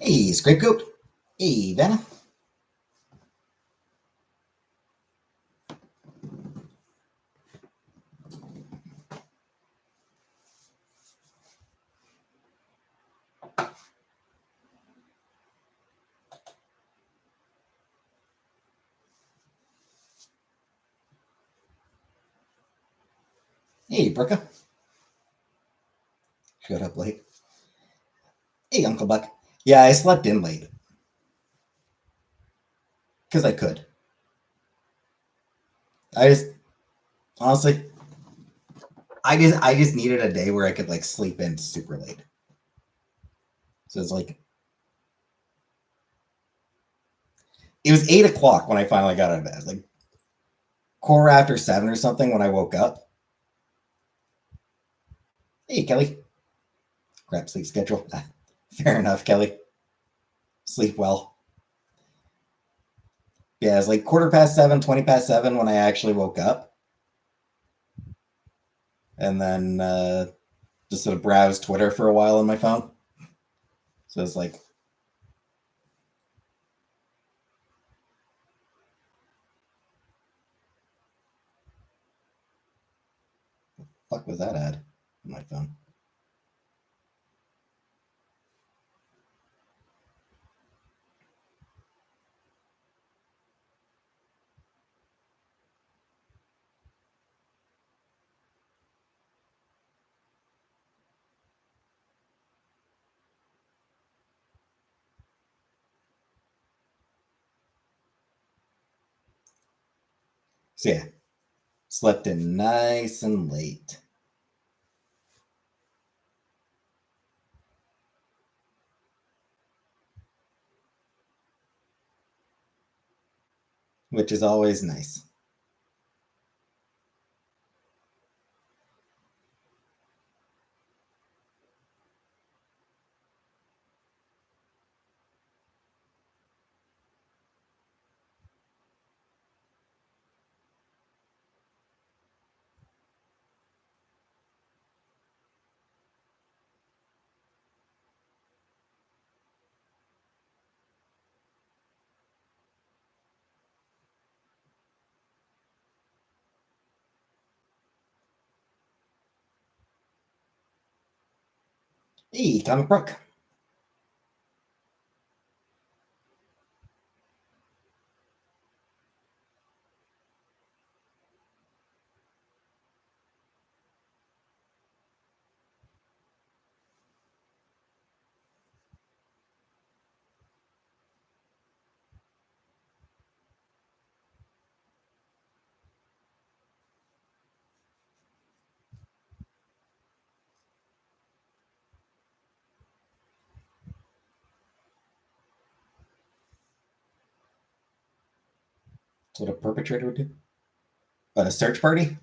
Hey, Scapegoat. Hey, Vanna. Hey, Brooka. Showed up late. Hey, Uncle Buck. Yeah, I slept in late. Because I could. Honestly, I just needed a day where I could, like, sleep in super late. So it's like, it was 8 o'clock when I finally got out of bed. It was like quarter after 7 or something when I woke up. Hey, Kelly. Crap sleep schedule. Fair enough, Kelly. Sleep well. Yeah, it was like quarter past 7, 20 past 7 when I actually woke up. And then just sort of browsed Twitter for a while on my phone. So it's like, fuck was that ad on my phone? So yeah, slept in nice and late. Which is always nice. Hey, Comic Brook. That's what a perpetrator would do. But a search party?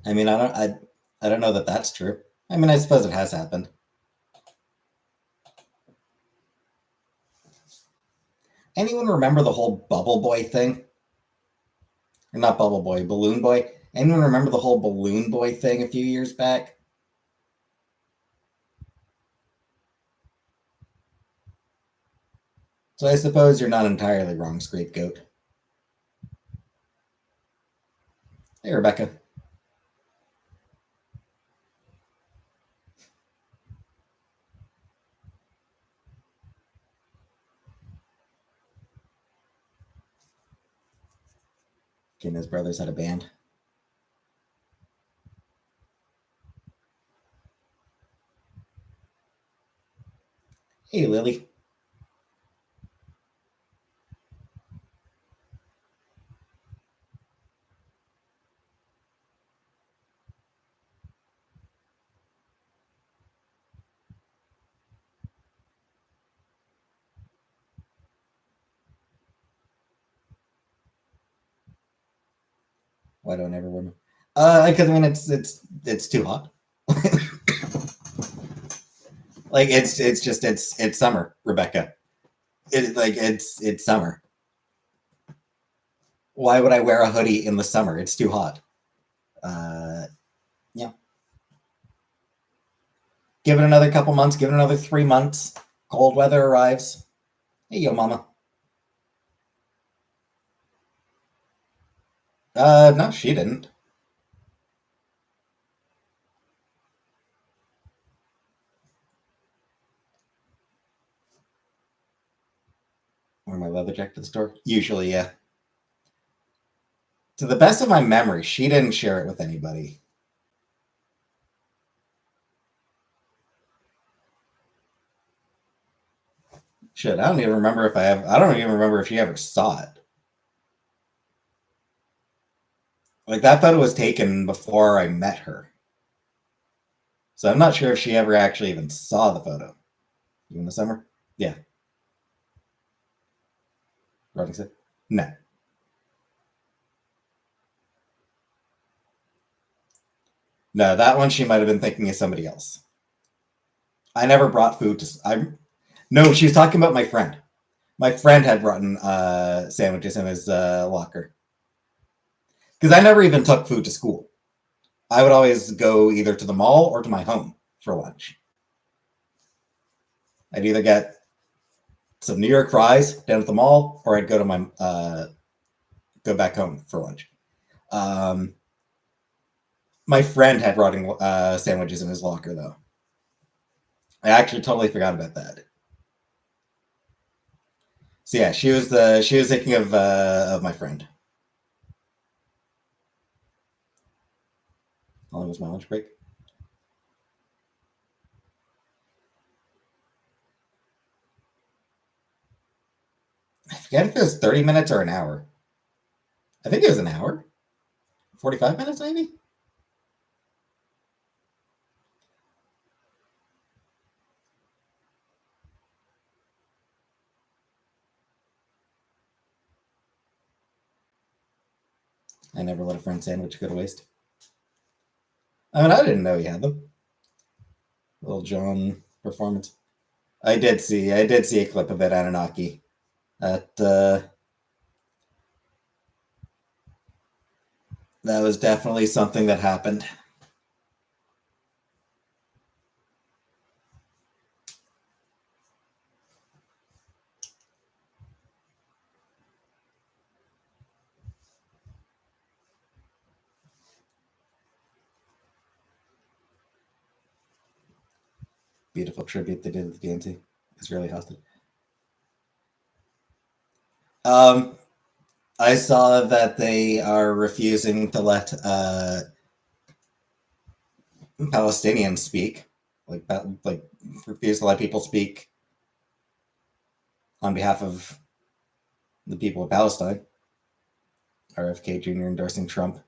I mean, I don't know that that's true. I mean, I suppose it has happened. Anyone remember the whole Bubble Boy thing? Or not Bubble Boy, Balloon Boy? Anyone remember the whole Balloon Boy thing a few years back? So I suppose you're not entirely wrong, Scapegoat. Hey, Rebecca. He and his brothers had a band. Hey, Lily. Why don't I ever remember? Because I mean, it's too hot. Like it's summer, Rebecca. It's summer. Why would I wear a hoodie in the summer? It's too hot. Yeah. Give it another couple months. Give it another 3 months. Cold weather arrives. Hey, yo, mama. No, she didn't. Wear my leather jacket to the store? Usually, yeah. To the best of my memory, she didn't share it with anybody. Shit, I don't even remember if I don't even remember if she ever saw it. Like, that photo was taken before I met her. So I'm not sure if she ever actually even saw the photo. You in the summer? Yeah. Running set? No. No, that one she might have been thinking of somebody else. I never brought food to. No, she was talking about my friend. My friend had brought sandwiches in his locker. Because I never even took food to school. I would always go either to the mall or to my home for lunch. I'd either get some New York fries down at the mall, or I'd go to my go back home for lunch. My friend had brought sandwiches in his locker, though. I actually totally forgot about that. So yeah, she was thinking of my friend. How long was my lunch break? I forget if it was 30 minutes or an hour. I think it was an hour. 45 minutes, maybe? I never let a friend sandwich go to waste. I mean, I didn't know he had them. Little John performance. I did see a clip of it, Anunnaki. That was definitely something that happened. Beautiful tribute they did at the DNC. Israeli hostage. I saw that they are refusing to let Palestinians speak, like refuse to let people speak on behalf of the people of Palestine. RFK Jr. endorsing Trump.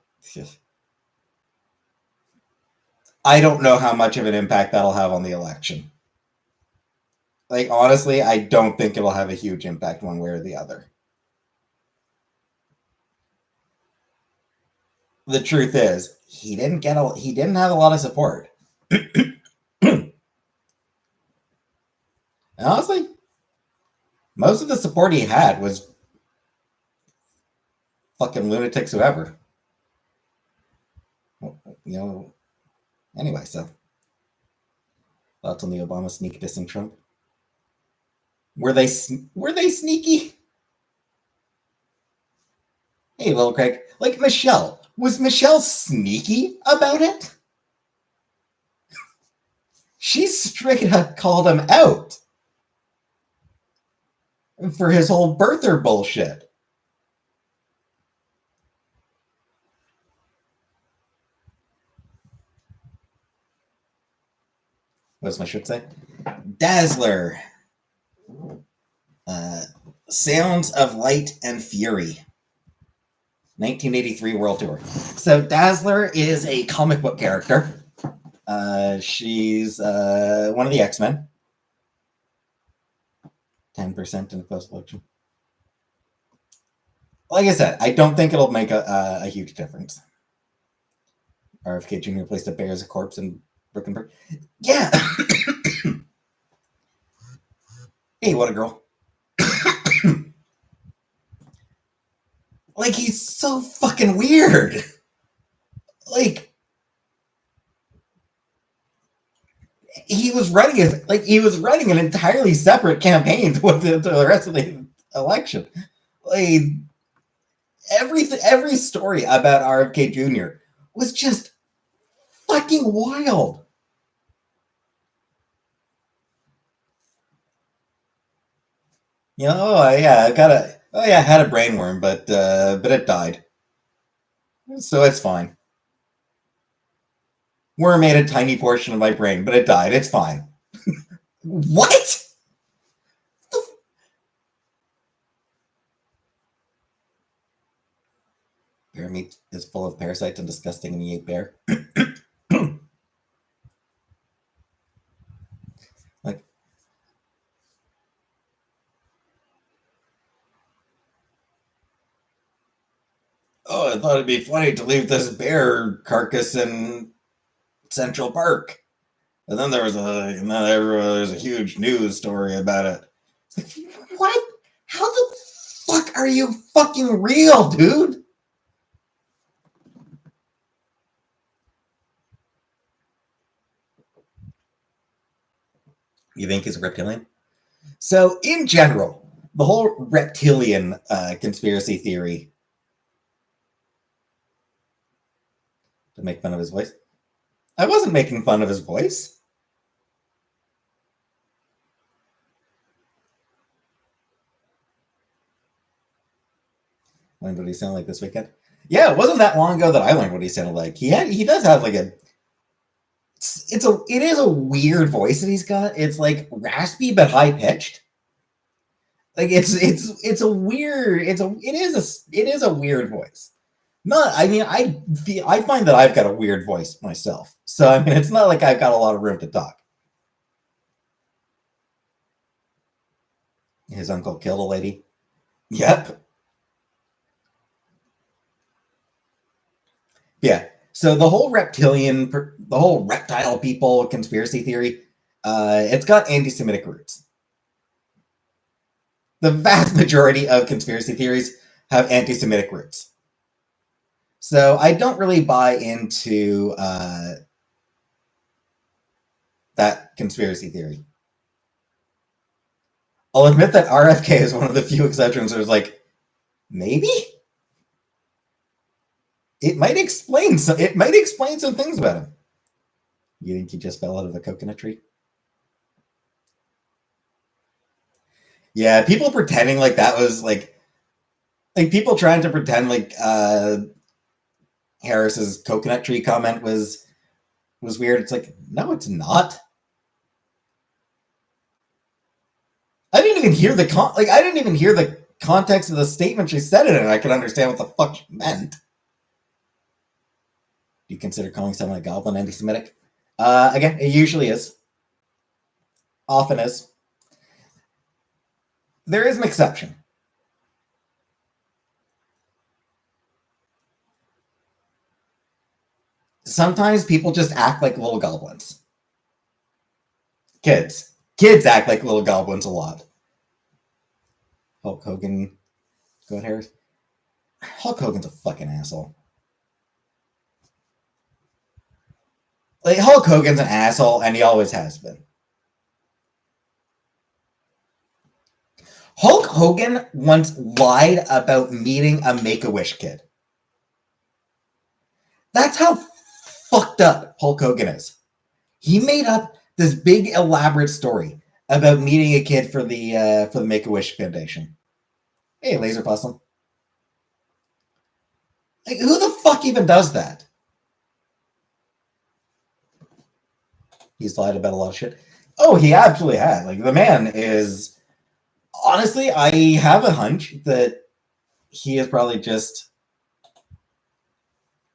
I don't know how much of an impact that'll have on the election. Like, honestly, I don't think it'll have a huge impact one way or the other. The truth is, he didn't have a lot of support. And honestly, most of the support he had was fucking lunatics, whoever. You know. Anyway, so thoughts on the Obama sneak dissing Trump? Were they sneaky? Hey, little Craig. Like Michelle. Was Michelle sneaky about it? She straight up called him out for his whole birther bullshit. What does my shirt say? Dazzler. Sounds of Light and Fury. 1983 World Tour. So Dazzler is a comic book character. She's one of the X-Men. 10% in the post-election. Like I said, I don't think it'll make a huge difference. RFK Jr. placed a bear as a corpse in Brooklyn. Yeah. Hey, what a girl. Like, he's so fucking weird. Like, he was running an entirely separate campaign to the rest of the election. Like every story about RFK Jr. was just fucking wild. You know, I had a brain worm, but it died, so it's fine. Worm ate a tiny portion of my brain, but it died. It's fine. What? Bear meat is full of parasites and disgusting, and he ate bear. Like, oh, I thought it'd be funny to leave this bear carcass in Central Park. And then there was a huge news story about it. It's like, what? How the fuck are you fucking real, dude? You think he's a reptilian? So, in general, the whole reptilian conspiracy theory. To make fun of his voice? I wasn't making fun of his voice. Learned what he sounded like this weekend. Yeah, it wasn't that long ago that I learned what he sounded like. He does have like it is a weird voice that he's got. It's like raspy but high pitched. Like it is a weird voice. I mean, I find that I've got a weird voice myself. So I mean, it's not like I've got a lot of room to talk. His uncle killed a lady. Yep. Yeah. So the whole reptile people conspiracy theory, it's got anti-Semitic roots. The vast majority of conspiracy theories have anti-Semitic roots. So I don't really buy into that conspiracy theory. I'll admit that RFK is one of the few exceptions where it's like, maybe? It might explain some things about him. You think he just fell out of a coconut tree? Yeah, people pretending like that was like people trying to pretend like Harris's coconut tree comment was weird. It's like, no, it's not. I didn't even hear the context of the statement she said it in, and I could understand what the fuck she meant. Do you consider calling someone a goblin anti-Semitic? Again, it usually is. Often is. There is an exception. Sometimes people just act like little goblins. Kids act like little goblins a lot. Hulk Hogan, go ahead, Harris. Hulk Hogan's a fucking asshole. Like, Hulk Hogan's an asshole, and he always has been. Hulk Hogan once lied about meeting a Make-A-Wish kid. That's how fucked up Hulk Hogan is. He made up this big elaborate story about meeting a kid for the Make-A-Wish Foundation. Hey, Laser Possum. Like, who the fuck even does that? He's lied about a lot of shit. Oh, he absolutely has. Like, the man is... Honestly, I have a hunch that he is probably just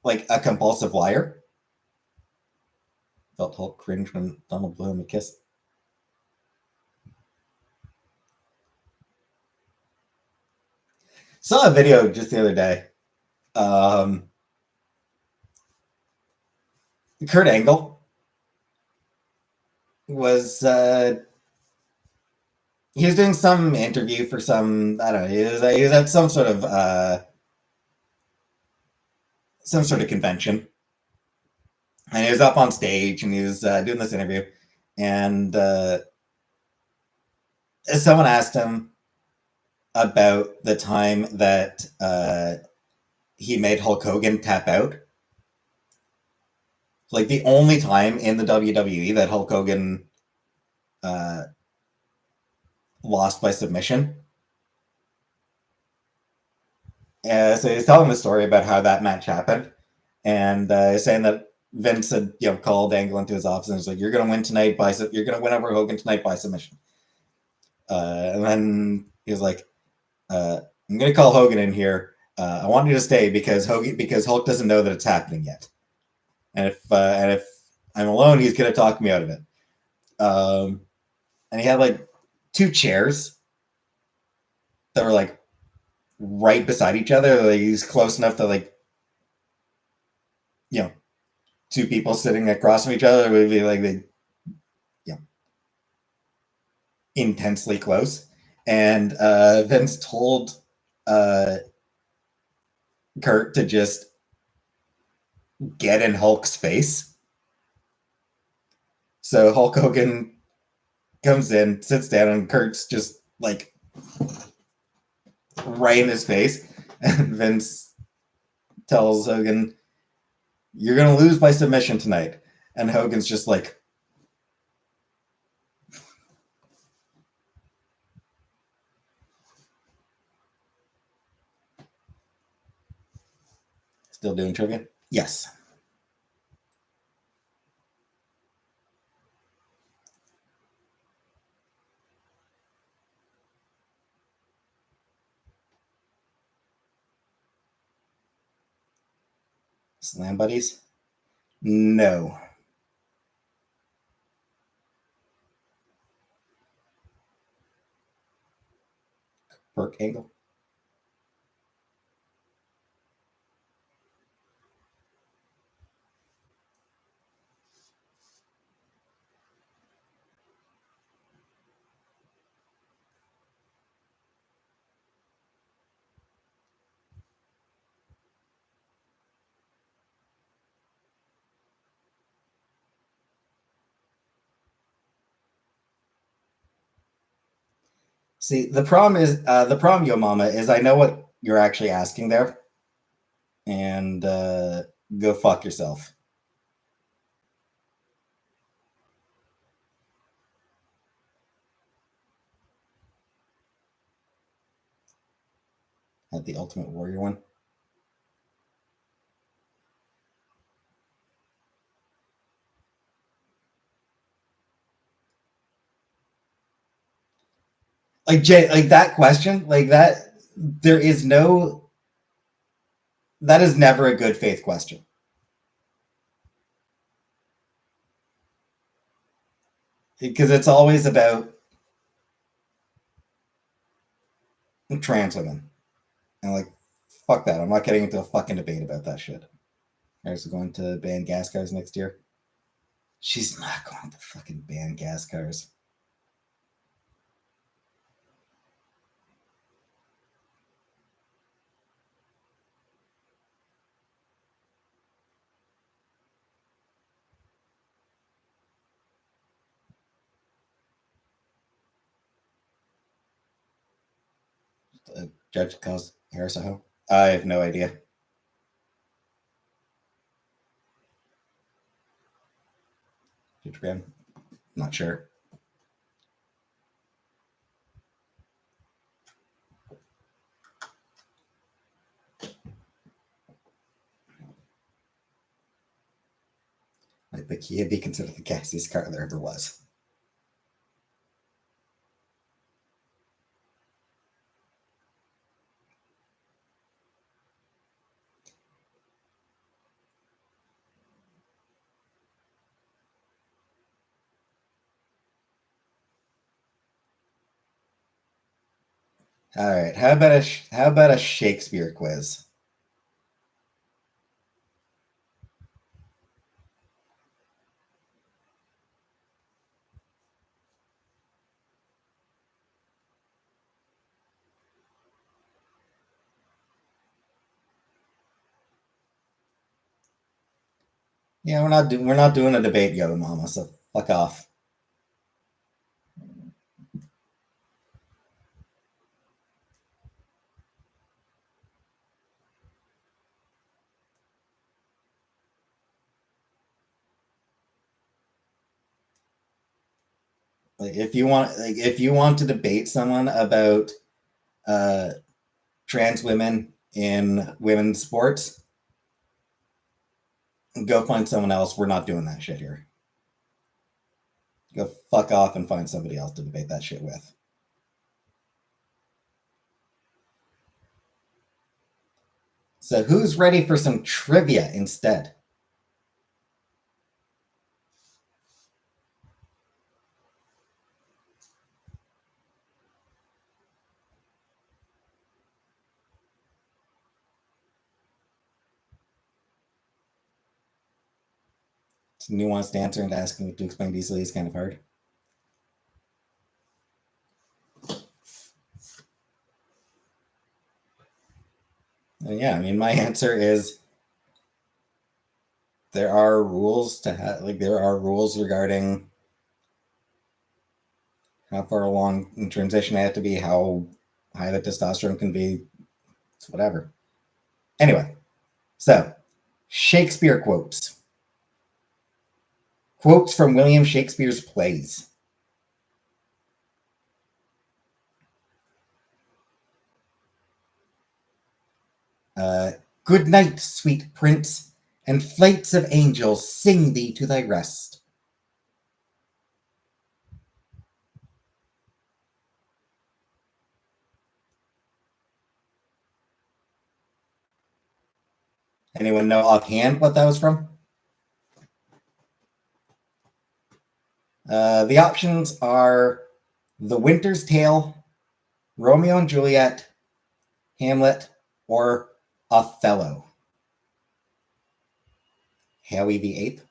like a compulsive liar. Felt Hulk cringe when Donald blew him a kiss. Saw a video just the other day. Kurt Angle was he was doing some interview for some, I don't know, he was at some sort of convention, and he was up on stage and he was doing this interview, And someone asked him about the time that he made Hulk Hogan tap out. Like the only time in the WWE that Hulk Hogan lost by submission. So he's telling the story about how that match happened, and saying that Vince had called Angle into his office and was like, "You're going to win tonight you're going to win over Hogan tonight by submission." And then he was like, "I'm going to call Hogan in here. I want you to stay because Hulk doesn't know that it's happening yet, and if I'm alone, he's going to talk me out of it." And he had like two chairs that were like right beside each other. Like he's close enough that two people sitting across from each other would be like intensely close. And Vince told Kurt to just get in Hulk's face. So Hulk Hogan comes in, sits down, and Kurt's just like right in his face. And Vince tells Hogan, "You're going to lose by submission tonight." And Hogan's just like, still doing trivia? Yes. Slam Buddies? No. Kurt Angle? See, the problem, Yo Mama, is I know what you're actually asking there, and go fuck yourself. At the Ultimate Warrior one. Like Jay, like that question, like that, there is no. That is never a good faith question. Because it's always about trans women. And like, fuck that. I'm not getting into a fucking debate about that shit. There's going to ban gas cars next year. She's not going to fucking ban gas cars. Judge calls Harris a hoe. I have no idea. Future ban? Not sure. I think he'd be considered the gassiest car there ever was. All right. How about a Shakespeare quiz? Yeah, we're not doing a debate, Yo Mama. So fuck off. Like if you want to debate someone about trans women in women's sports, go find someone else. We're not doing that shit here. Go fuck off and find somebody else to debate that shit with. So who's ready for some trivia instead? It's a nuanced answer, and asking to explain easily is kind of hard. And yeah, I mean, my answer is there are rules to have, like, there are rules regarding how far along in transition I have to be, how high the testosterone can be. It's whatever. Anyway, so Shakespeare quotes. Quotes from William Shakespeare's plays. Good night, sweet prince, and flights of angels sing thee to thy rest. Anyone know offhand what that was from? The options are The Winter's Tale, Romeo and Juliet, Hamlet, or Othello. Howie VIII.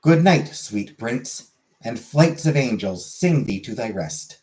Good night, sweet prince, and flights of angels sing thee to thy rest.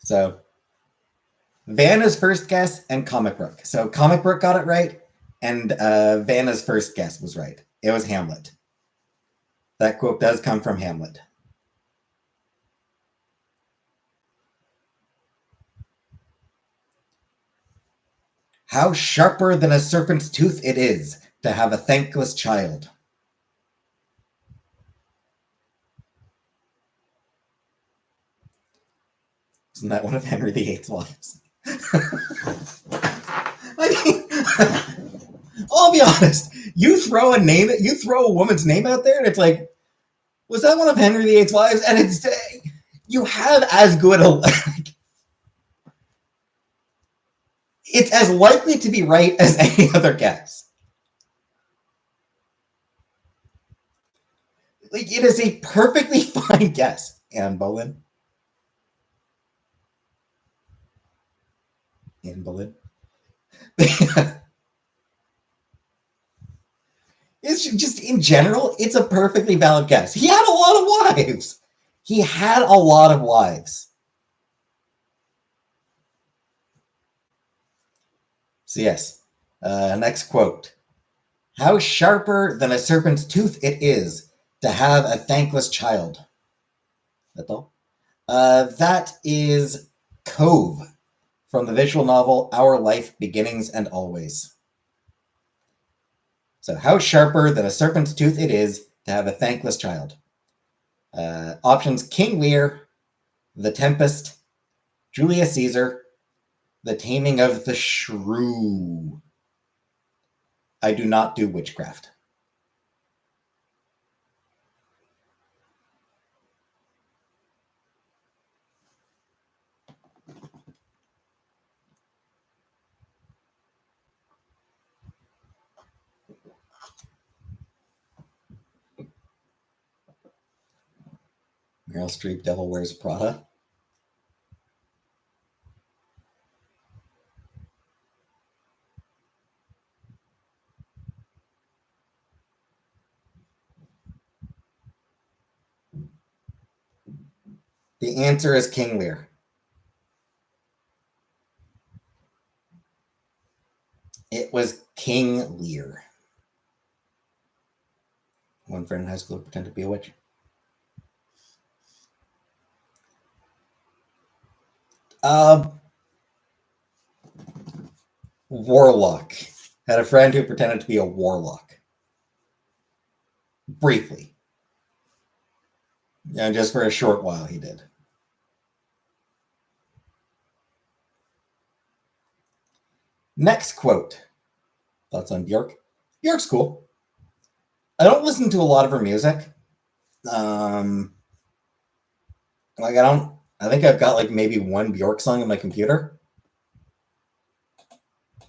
So, Vanna's first guess and Comic Book. So, Comic Book got it right, and Vanna's first guess was right. It was Hamlet. That quote does come from Hamlet. How sharper than a serpent's tooth it is to have a thankless child. Isn't that one of Henry VIII's wives? I mean, I'll be honest. You throw a woman's name out there, and it's like, was that one of Henry VIII's wives? And it's you have as good a. It's as likely to be right as any other guess. Like, it is a perfectly fine guess, Anne Boleyn. Anne Boleyn. It's just in general, it's a perfectly valid guess. He had a lot of wives. He had a lot of wives. So yes, next quote. How sharper than a serpent's tooth it is to have a thankless child. That's all. That is Cove from the visual novel Our Life Beginnings and Always. So, how sharper than a serpent's tooth it is to have a thankless child. Options King Lear, The Tempest, Julius Caesar, The Taming of the Shrew. I do not do witchcraft. Meryl Streep, Devil Wears Prada. The answer is King Lear. It was King Lear. One friend in high school pretended to be a witch. Warlock. Had a friend who pretended to be a warlock. Briefly. And just for a short while he did. Next quote. Thoughts on Bjork? Bjork's cool. I don't listen to a lot of her music. I think I've got like maybe one Bjork song on my computer.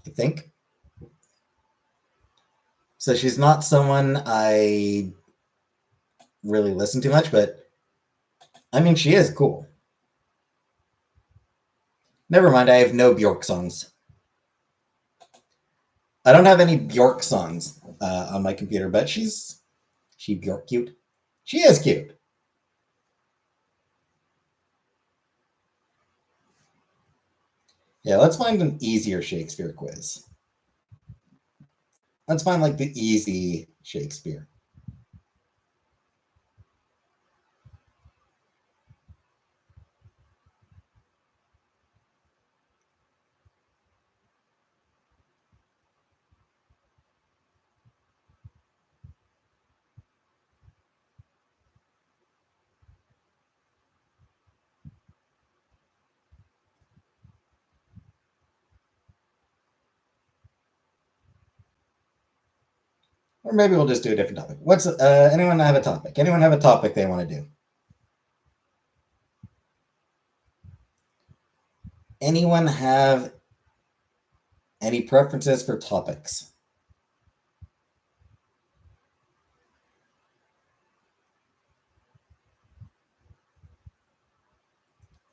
I think. So she's not someone I really listen to much, but I mean, she is cool. Never mind, I have no Bjork songs. I don't have any Bjork songs on my computer, but she Bjork cute? She is cute. Yeah, let's find an easier Shakespeare quiz. Let's find like the easy Shakespeare. Or maybe we'll just do a different topic. What's anyone have a topic? Anyone have a topic they want to do? Anyone have any preferences for topics?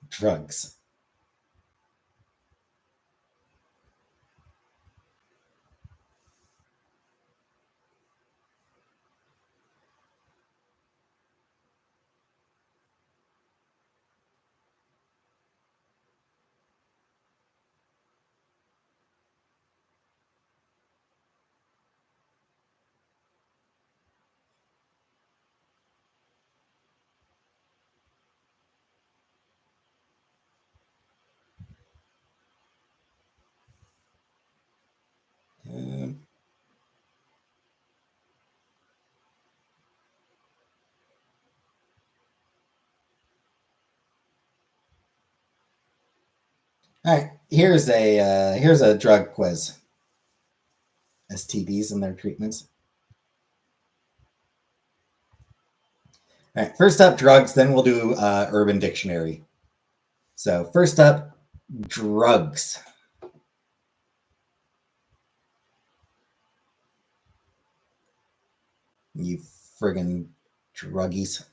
Drugs. All right, here's a drug quiz. STDs and their treatments. All right, first up, drugs. Then we'll do Urban Dictionary. So first up, drugs. You friggin' druggies.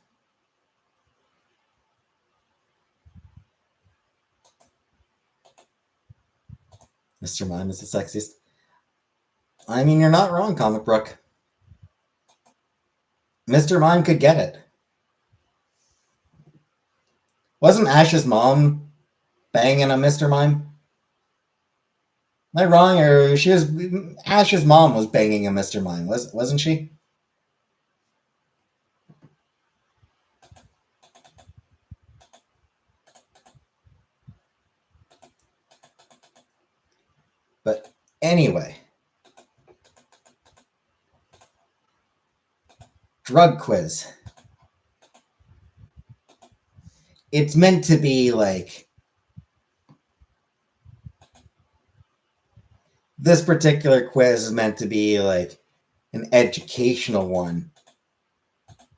Mr. Mime is the sexiest. I mean, you're not wrong, Comic Brook. Mr. Mime could get it. Wasn't Ash's mom banging a Mr. Mime? Am I wrong? Or Ash's mom was banging a Mr. Mime, wasn't she? But anyway. Drug quiz. It's meant to be like this particular quiz is meant to be like an educational one.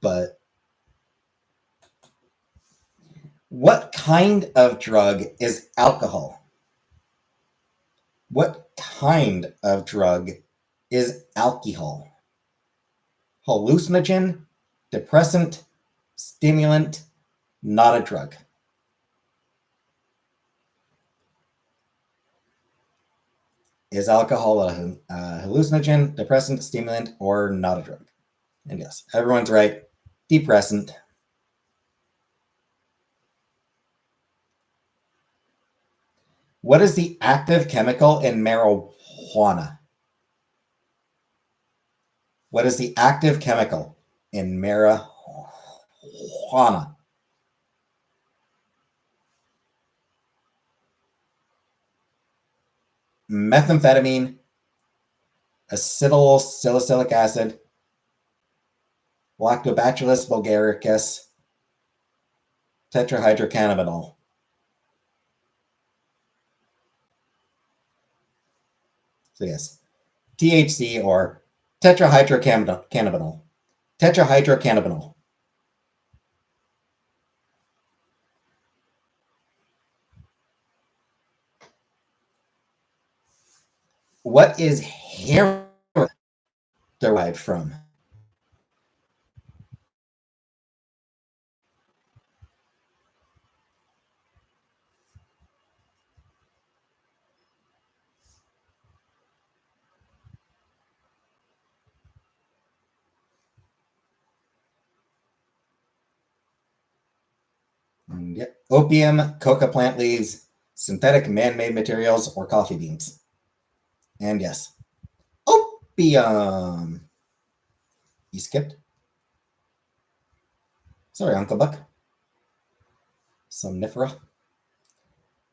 But what kind of drug is alcohol? What kind of drug is alcohol? Hallucinogen, depressant, stimulant, not a drug. Is alcohol a hallucinogen, depressant, stimulant, or not a drug? And yes, everyone's right. Depressant. What is the active chemical in marijuana? What is the active chemical in marijuana? Methamphetamine, acetylsalicylic acid, Lactobacillus bulgaricus, tetrahydrocannabinol. So yes, THC or tetrahydrocannabinol. Tetrahydrocannabinol. What is heroin derived from? Yep. Opium, coca plant leaves, synthetic man-made materials, or coffee beans. And yes, opium. You skipped. Sorry, Uncle Buck. Somnifera.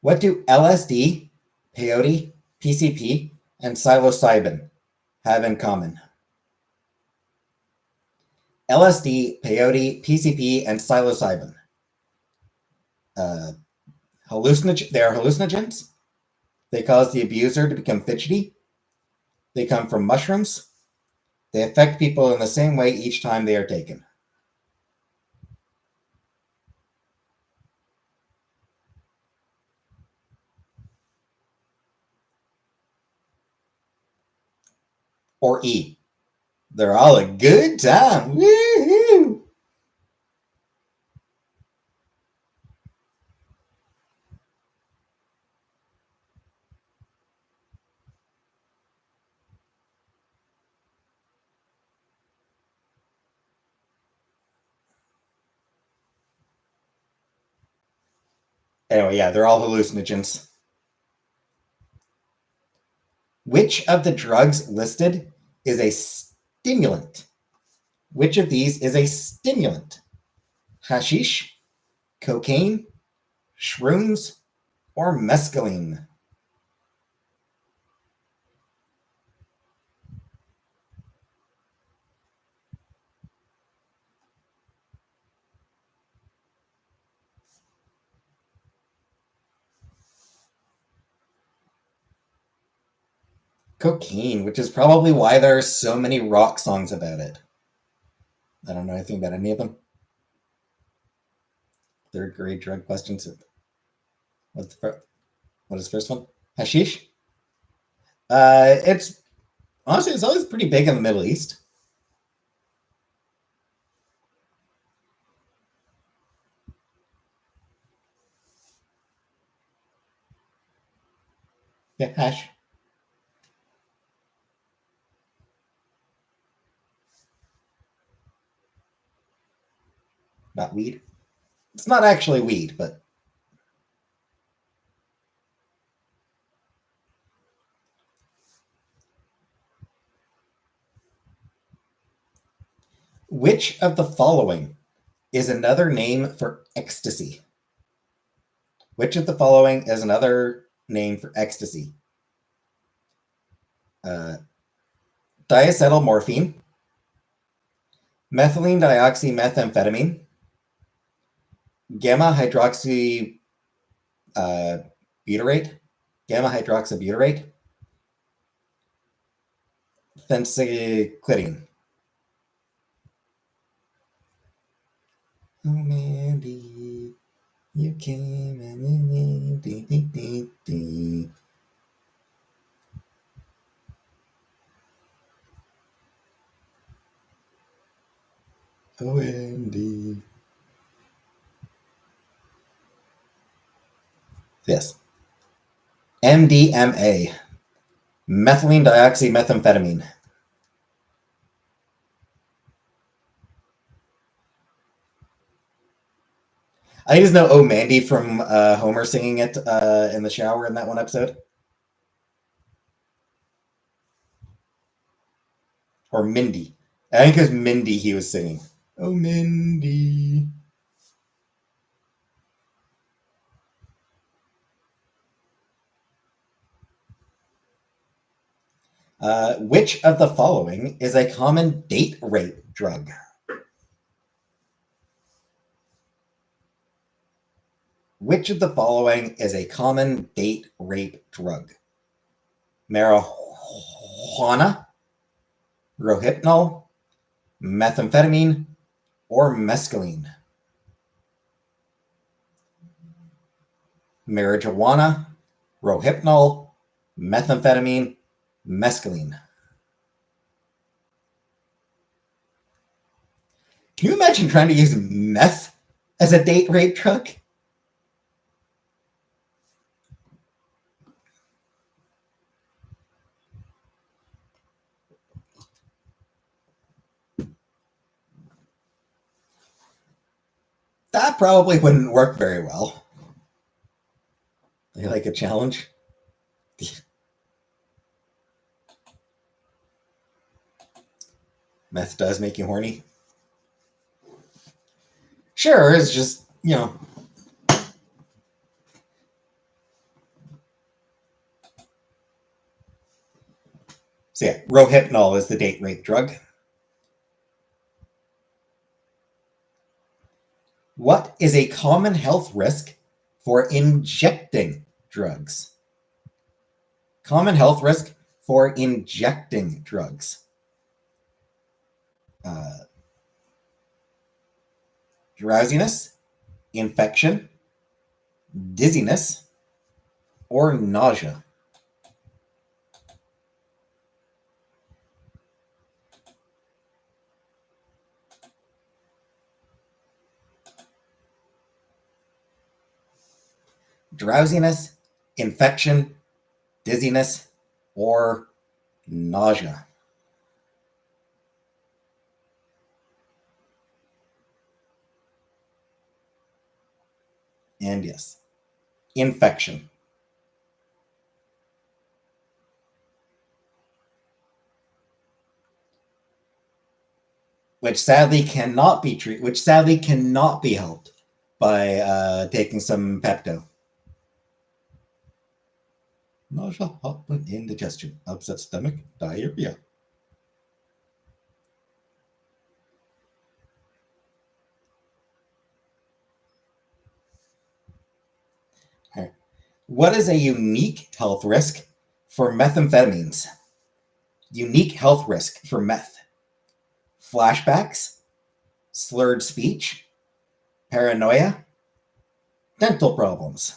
What do LSD, peyote, PCP, and psilocybin have in common? LSD, peyote, PCP, and psilocybin. They are hallucinogens. They cause the abuser to become fidgety. They come from mushrooms. They affect people in the same way each time they are taken. Or E. They're all a good time. Woo-hoo! Anyway, yeah, they're all hallucinogens. Which of the drugs listed is a stimulant? Which of these is a stimulant? Hashish, cocaine, shrooms, or mescaline? Cocaine, which is probably why there are so many rock songs about it. I don't know anything about any of them. Third grade drug questions. What is the first one? Hashish? It's honestly, it's always pretty big in the Middle East. Yeah, hash. Not weed. It's not actually weed, but which of the following is another name for ecstasy? Which of the following is another name for ecstasy? Uh, Diacetylmorphine, methylene dioxymethamphetamine, gamma hydroxy butyrate, gamma hydroxybutyrate, phencyclidine. Oh, Mandy, you came and dee. Oh, Andy. Yes. MDMA, methylene dioxymethamphetamine. I just know Oh Mandy from Homer singing it in the shower in that one episode. Or Mindy. I think it was Mindy he was singing. Oh, Mindy. Which of the following is a common date rape drug? Which of the following is a common date rape drug? Marijuana, Rohypnol, methamphetamine, or mescaline? Marijuana, Rohypnol, methamphetamine, mescaline. Can you imagine trying to use meth as a date rape drug? That probably wouldn't work very well. Like a challenge? Meth does make you horny? Sure, it's just, you know. So yeah, Rohypnol is the date rape drug. What is a common health risk for injecting drugs? Common health risk for injecting drugs. Drowsiness, infection, dizziness, or nausea. Drowsiness, infection, dizziness, or nausea. And yes, infection. Which sadly cannot be treated, which sadly cannot be helped by taking some Pepto. Nausea, heartburn, indigestion, upset stomach, diarrhea. Right. What is a unique health risk for methamphetamines? Unique health risk for meth. Flashbacks, slurred speech, paranoia, dental problems.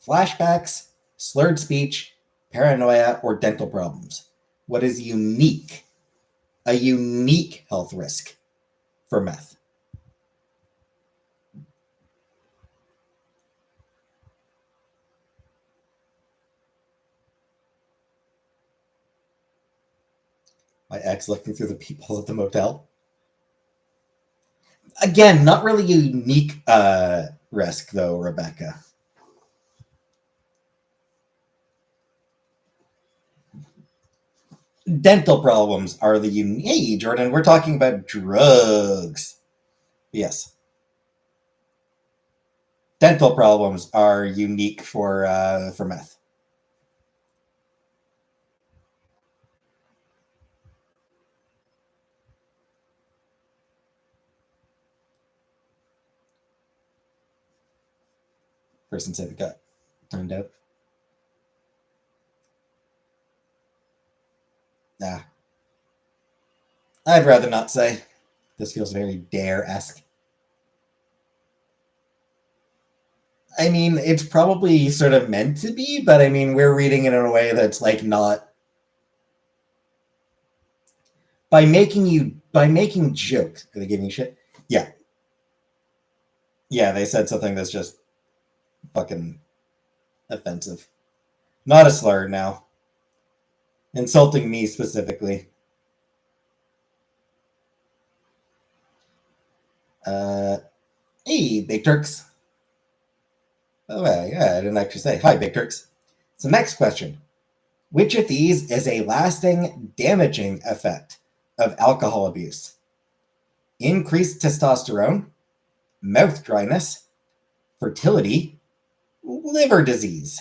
Flashbacks, slurred speech, paranoia, or dental problems. What is unique? A unique health risk for meth. My ex looking through the people at the motel. Again, not really a unique risk, though, Rebecca. Dental problems are the unique. Hey, Jordan, we're talking about drugs. Yes. Dental problems are unique for meth. Person said it got turned out. Nah. I'd rather not say. This feels very Dare-esque. I mean, it's probably sort of meant to be, but I mean, we're reading it in a way that's like not by making jokes. Are they giving you shit? Yeah. Yeah, they said something that's just fucking offensive. Not a slur now. Insulting me specifically. Hey, Big Turks. Oh, yeah, I didn't actually say. Hi, Big Turks. So, next question. Which of these is a lasting, damaging effect of alcohol abuse? Increased testosterone, mouth dryness, fertility, liver disease.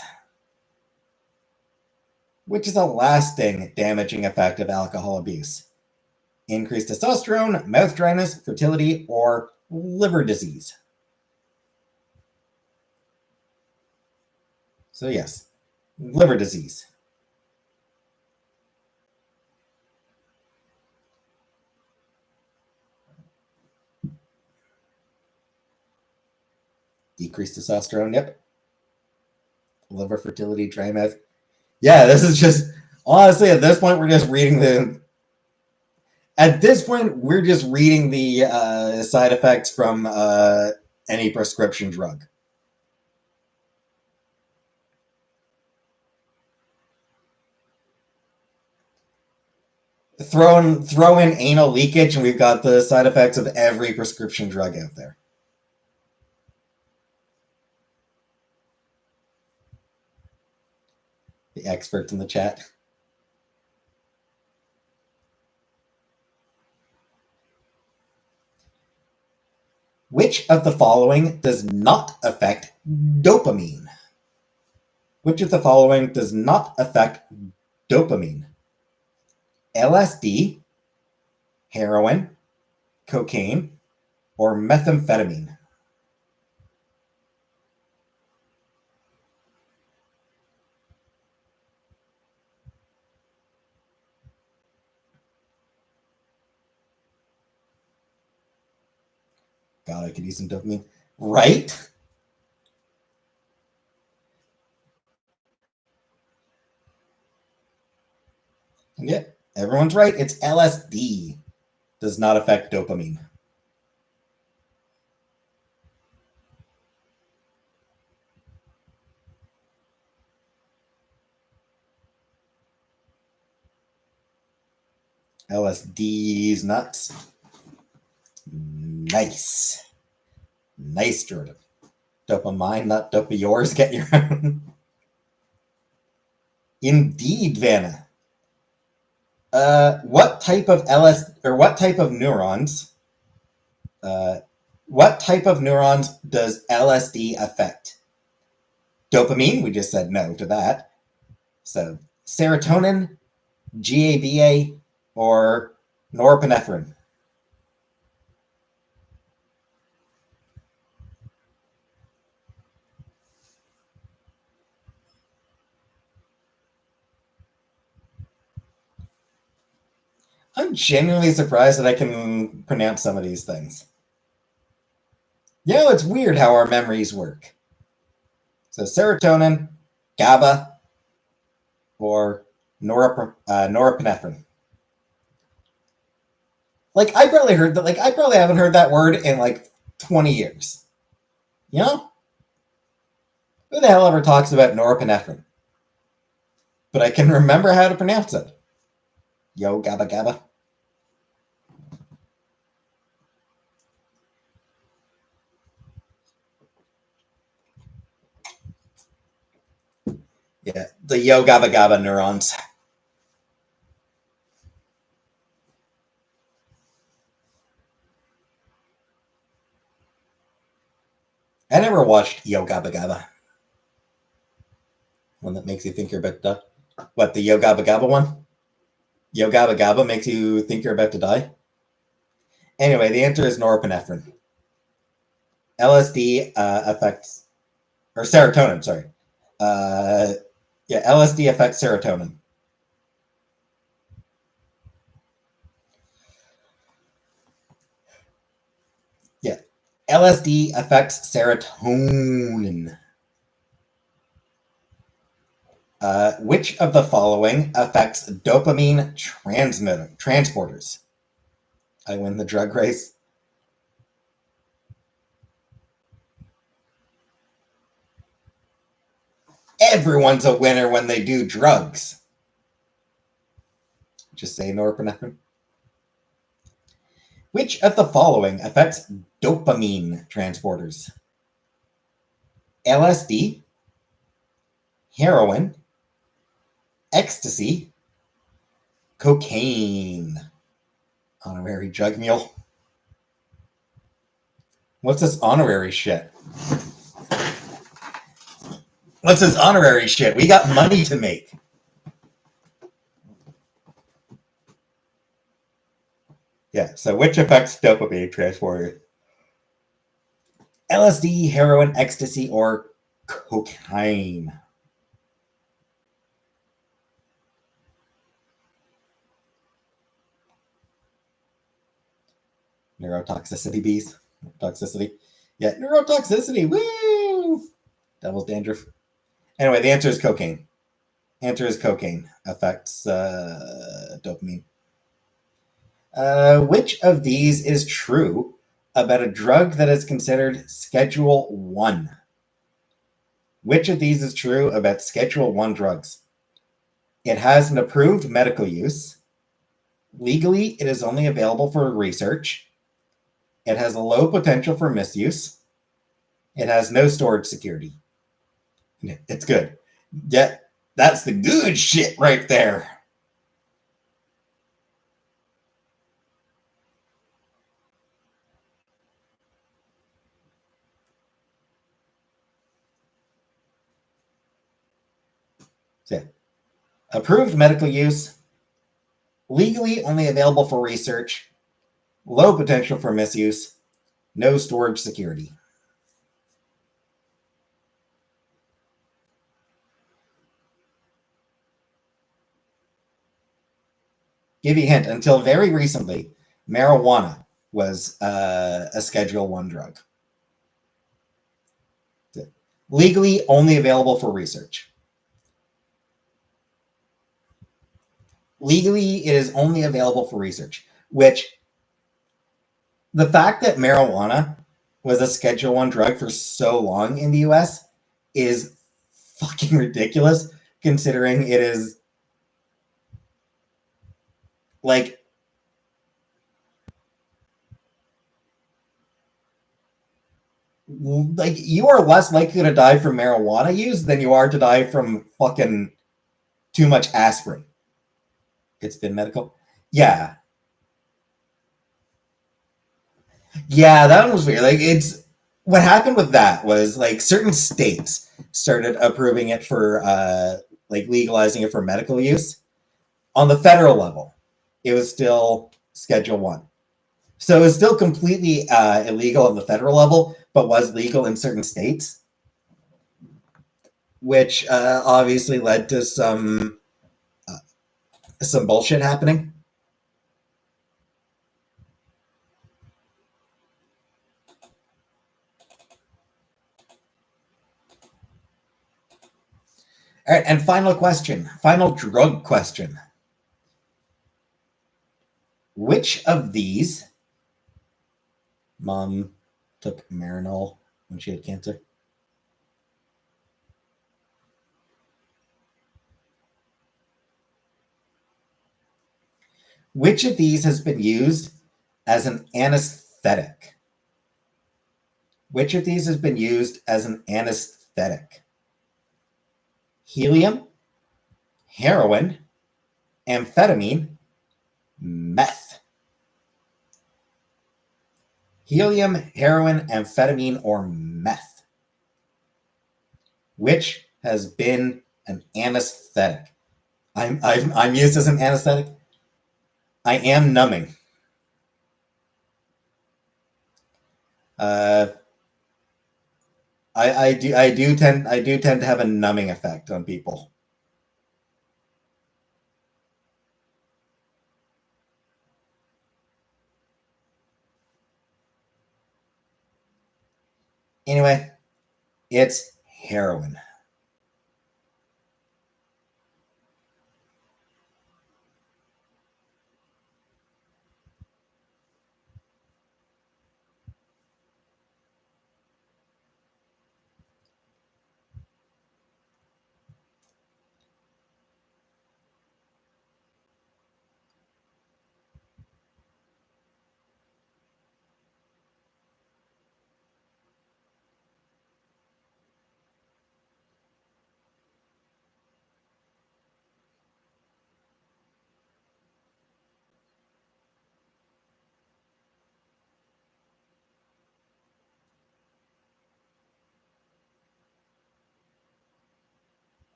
Which is a lasting, damaging effect of alcohol abuse? Increased testosterone, mouth dryness, fertility, or liver disease? So, yes, liver disease. Decreased testosterone, yep. Liver, fertility, dry mouth. Yeah, this is just, honestly, at this point, we're just reading the. At this point, we're just reading the side effects from any prescription drug. Throw in anal leakage, and we've got the side effects of every prescription drug out there. The experts in the chat. Which of the following does not affect dopamine? Which of the following does not affect dopamine? LSD, heroin, cocaine, or methamphetamine? God, I could use some dopamine. Right? Yeah, everyone's right. It's LSD. Does not affect dopamine. LSD's nuts. Nice. Nice, Jordan. Dope of mine, not dope of yours. Get your own. Indeed, Vanna. What type of what type of neurons? Uh, what type of neurons does LSD affect? Dopamine. We just said no to that. So serotonin, GABA, or norepinephrine. I'm genuinely surprised that I can pronounce some of these things. It's weird how our memories work. So serotonin, GABA, or norepinephrine. Like I probably heard that. Like I probably haven't heard that word in like 20 years. You know, who the hell ever talks about norepinephrine? But I can remember how to pronounce it. Yo, GABA, GABA. Yeah, the yo, GABA, GABA neurons. I never watched Yo Gabba Gabba. One that makes you think you're about to die. What, the Yo Gabba Gabba one? Yo Gabba Gabba makes you think you're about to die? Anyway, the answer is norepinephrine. LSD affects, or serotonin, sorry. Yeah, LSD affects serotonin. Yeah, LSD affects serotonin. Which of the following affects dopamine transporters? I win the drug race. Everyone's a winner when they do drugs. Just say norepinephrine. Which of the following affects dopamine transporters? LSD, heroin, ecstasy, cocaine. Honorary jug mule. What's this honorary shit? What's this honorary shit? We got money to make. Yeah, so which affects dopamine transporter? LSD, heroin, ecstasy, or cocaine? Neurotoxicity bees. Toxicity. Yeah, neurotoxicity. Woo! Devil's dandruff. Anyway, the answer is cocaine. Answer is cocaine affects dopamine. Which of these is true about a drug that is considered Schedule 1? Which of these is true about Schedule 1 drugs? It has an approved medical use. Legally, it is only available for research. It has a low potential for misuse. It has no storage security. It's good. Yeah, that's the good shit right there. So, yeah. Approved medical use, legally only available for research, low potential for misuse, no storage security. Give you a hint. Until very recently, marijuana was a Schedule 1 drug. Legally only available for research. Legally, it is only available for research, which the fact that marijuana was a Schedule 1 drug for so long in the US is fucking ridiculous, considering it is like you are less likely to die from marijuana use than you are to die from fucking too much aspirin. It's been medical. Yeah. Yeah, that one was weird. Like it's what happened with that was like certain states started approving it for like legalizing it for medical use. On the federal level, it was still Schedule 1. So it was still completely illegal on the federal level, but was legal in certain states, which obviously led to some bullshit happening. All right, and final question, final drug question. Which of these mom took Marinol when she had cancer? Which of these has been used as an anesthetic? Which of these has been used as an anesthetic? Helium, heroin, amphetamine, meth. Helium, heroin, amphetamine, or meth. Which has been an anesthetic? I'm used as an anesthetic. I am numbing. Uh, I do tend to have a numbing effect on people. Anyway, it's heroin.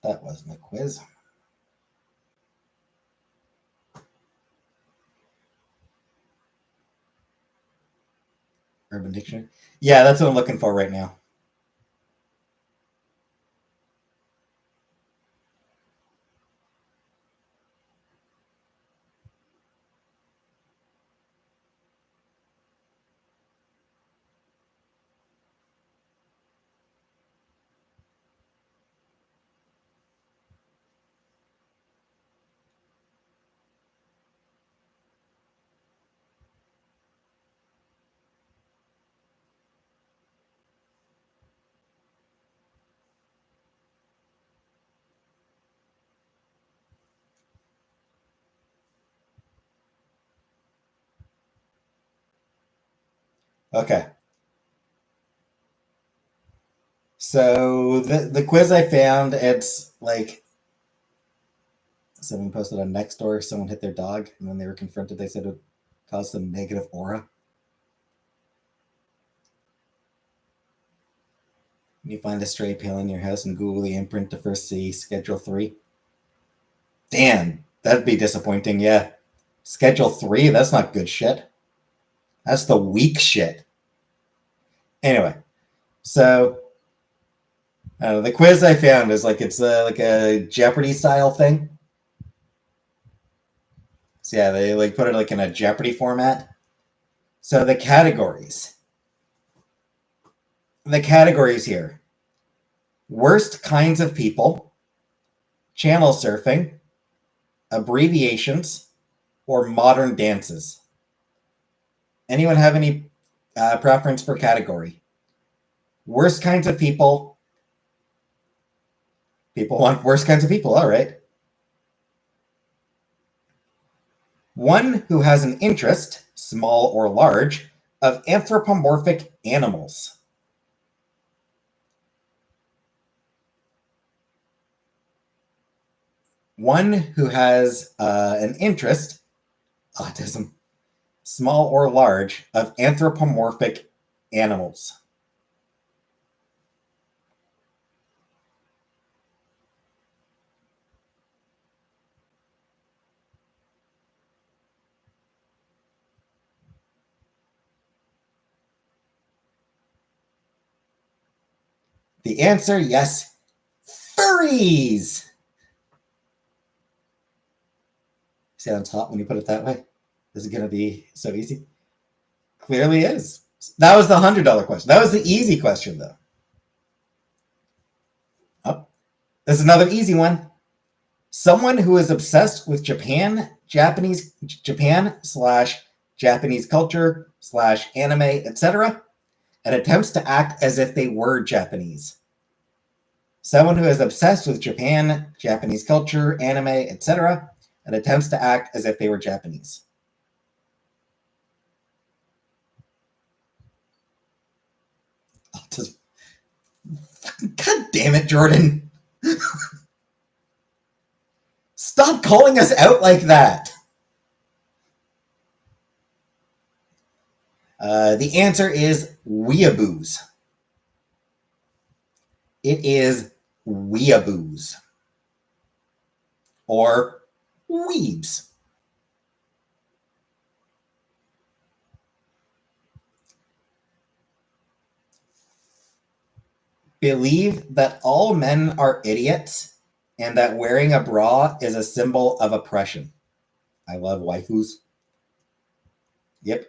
That wasn't a quiz. Urban Dictionary. Yeah, that's what I'm looking for right now. Okay. So the quiz I found, it's like someone posted on Nextdoor, someone hit their dog, and when they were confronted, they said it caused some negative aura. When you find a stray pail in your house and Google the imprint to first see Schedule 3. Damn, that'd be disappointing, yeah. Schedule 3? That's not good shit. That's the weak shit. Anyway, so the quiz I found is like it's like a Jeopardy style thing. So yeah, they like put it like in a Jeopardy format. So the categories here: worst kinds of people, channel surfing, abbreviations, or modern dances. Anyone have any preference for category? Worst kinds of people. People want worst kinds of people. All right. One who has an interest, small or large, of anthropomorphic animals. One who has an interest, autism, small or large, of anthropomorphic animals. The answer, yes, furries. Sounds hot when you put it that way. Is it going to be so easy? Clearly is. That was the $100 question. That was the easy question, though. Oh, this is another easy one. Someone who is obsessed with Japan slash Japanese culture slash anime, etc., and attempts to act as if they were Japanese. Someone who is obsessed with Japan, Japanese culture, anime, etc., and attempts to act as if they were Japanese. God damn it, Jordan. Stop calling us out like that. The answer is weeaboos. It is weeaboos. Or weebs. Believe that all men are idiots and that wearing a bra is a symbol of oppression. I love waifus. Yep.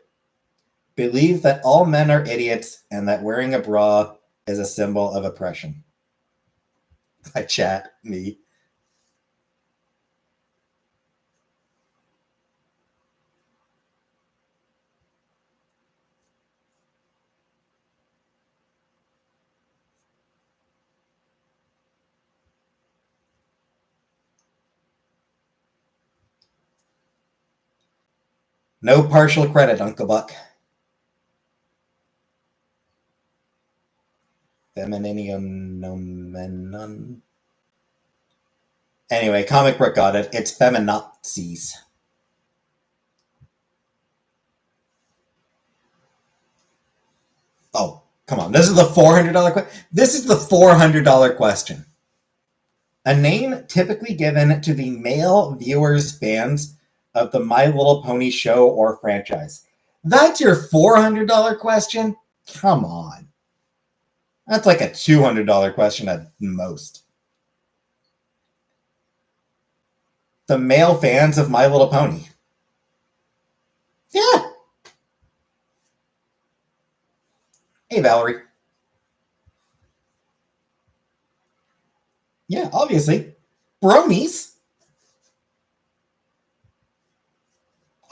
Believe that all men are idiots and that wearing a bra is a symbol of oppression. I chat, me. No partial credit, Uncle Buck. Femininium nomenon. Anyway, Comic Book got it. It's feminazis. Oh, come on. This is the $400 question. This is the $400 question. A name typically given to the male viewers fans of the My Little Pony show or franchise. That's your $400 question? Come on. That's like a $200 question at most. The male fans of My Little Pony. Yeah. Hey, Valerie. Yeah, obviously. Bronies.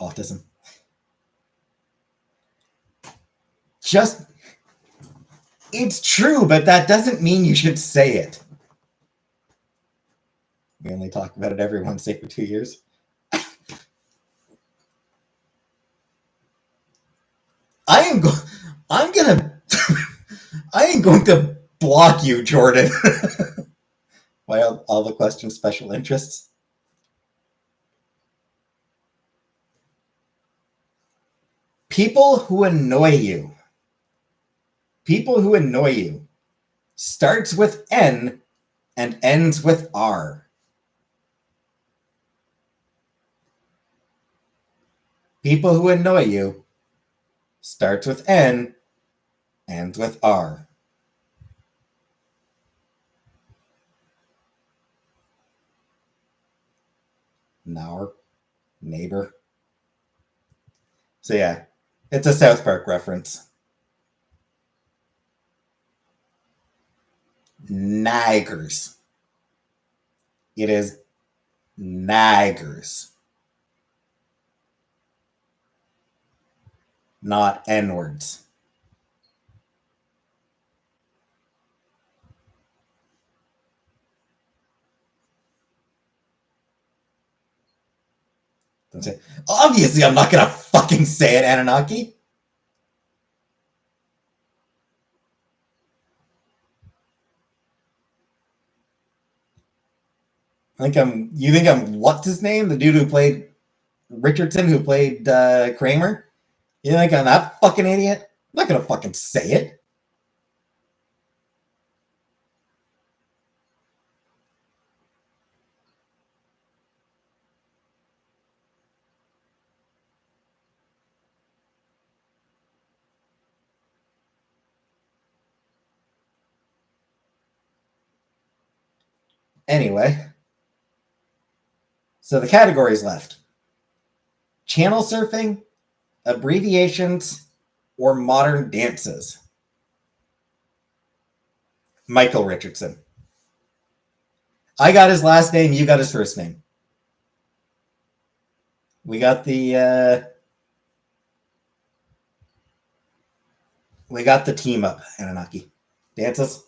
Autism. Just, it's true, but that doesn't mean you should say it. We only talk about it every Wednesday for 2 years. I am going to block you, Jordan. Why all the questions special interests? People who annoy you. People who annoy you. Starts with N and ends with R. People who annoy you. Starts with N, ends with R. Our neighbor. So yeah, it's a South Park reference. Naggers. It is naggers. Not N-words. Don't say, obviously, I'm not gonna fucking say it, Anunnaki. You think I'm what's his name? The dude who played Richardson, who played Kramer? You think I'm that fucking idiot? I'm not gonna fucking say it. Anyway, so the categories left: channel surfing, abbreviations, or modern dances. Michael Richardson. I got his last name, you got his first name. We got the team up, Anunnaki. Dances.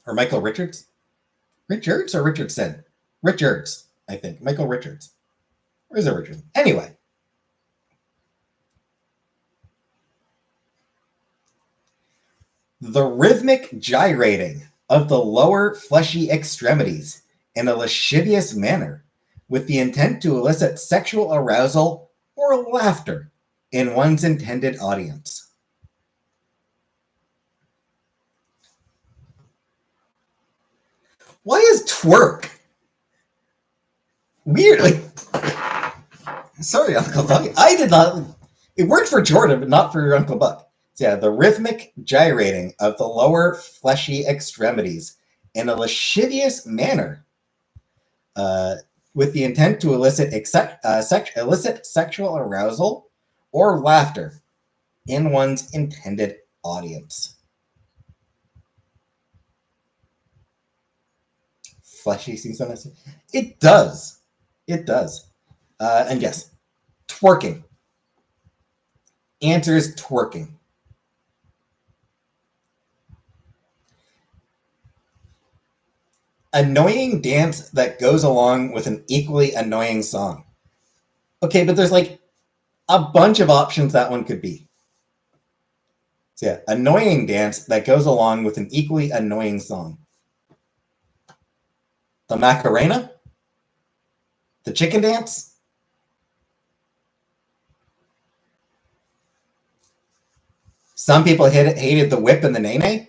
Or Michael Richards? Richards or Richardson? Richards, I think. Michael Richards. Or is it Richards? Anyway. The rhythmic gyrating of the lower fleshy extremities in a lascivious manner with the intent to elicit sexual arousal or laughter in one's intended audience. Why is twerk? Weirdly. Sorry, Uncle Buck. I did not. It worked for Jordan, but not for your Uncle Buck. So yeah, the rhythmic gyrating of the lower fleshy extremities in a lascivious manner with the intent to elicit sexual arousal or laughter in one's intended audience. Fleshy seems unnecessary. It does. It does. And yes, twerking. Answer is twerking. Annoying dance that goes along with an equally annoying song. Okay, but there's like a bunch of options that one could be. So yeah, annoying dance that goes along with an equally annoying song. The Macarena? The chicken dance? Some people hated the whip and the nene.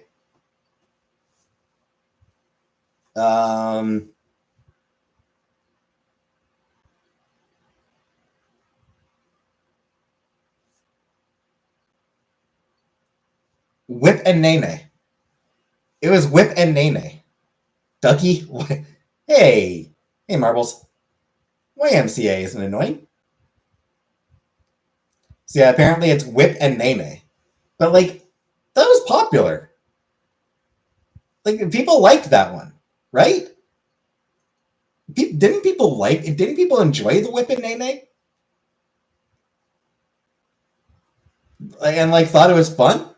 Whip and nene. It was whip and nene. Ducky? Hey, Marbles. YMCA isn't annoying. So yeah, apparently it's whip and nene. But like, that was popular. Like, people liked that one, right? Didn't people enjoy the whip and nene? And like thought it was fun?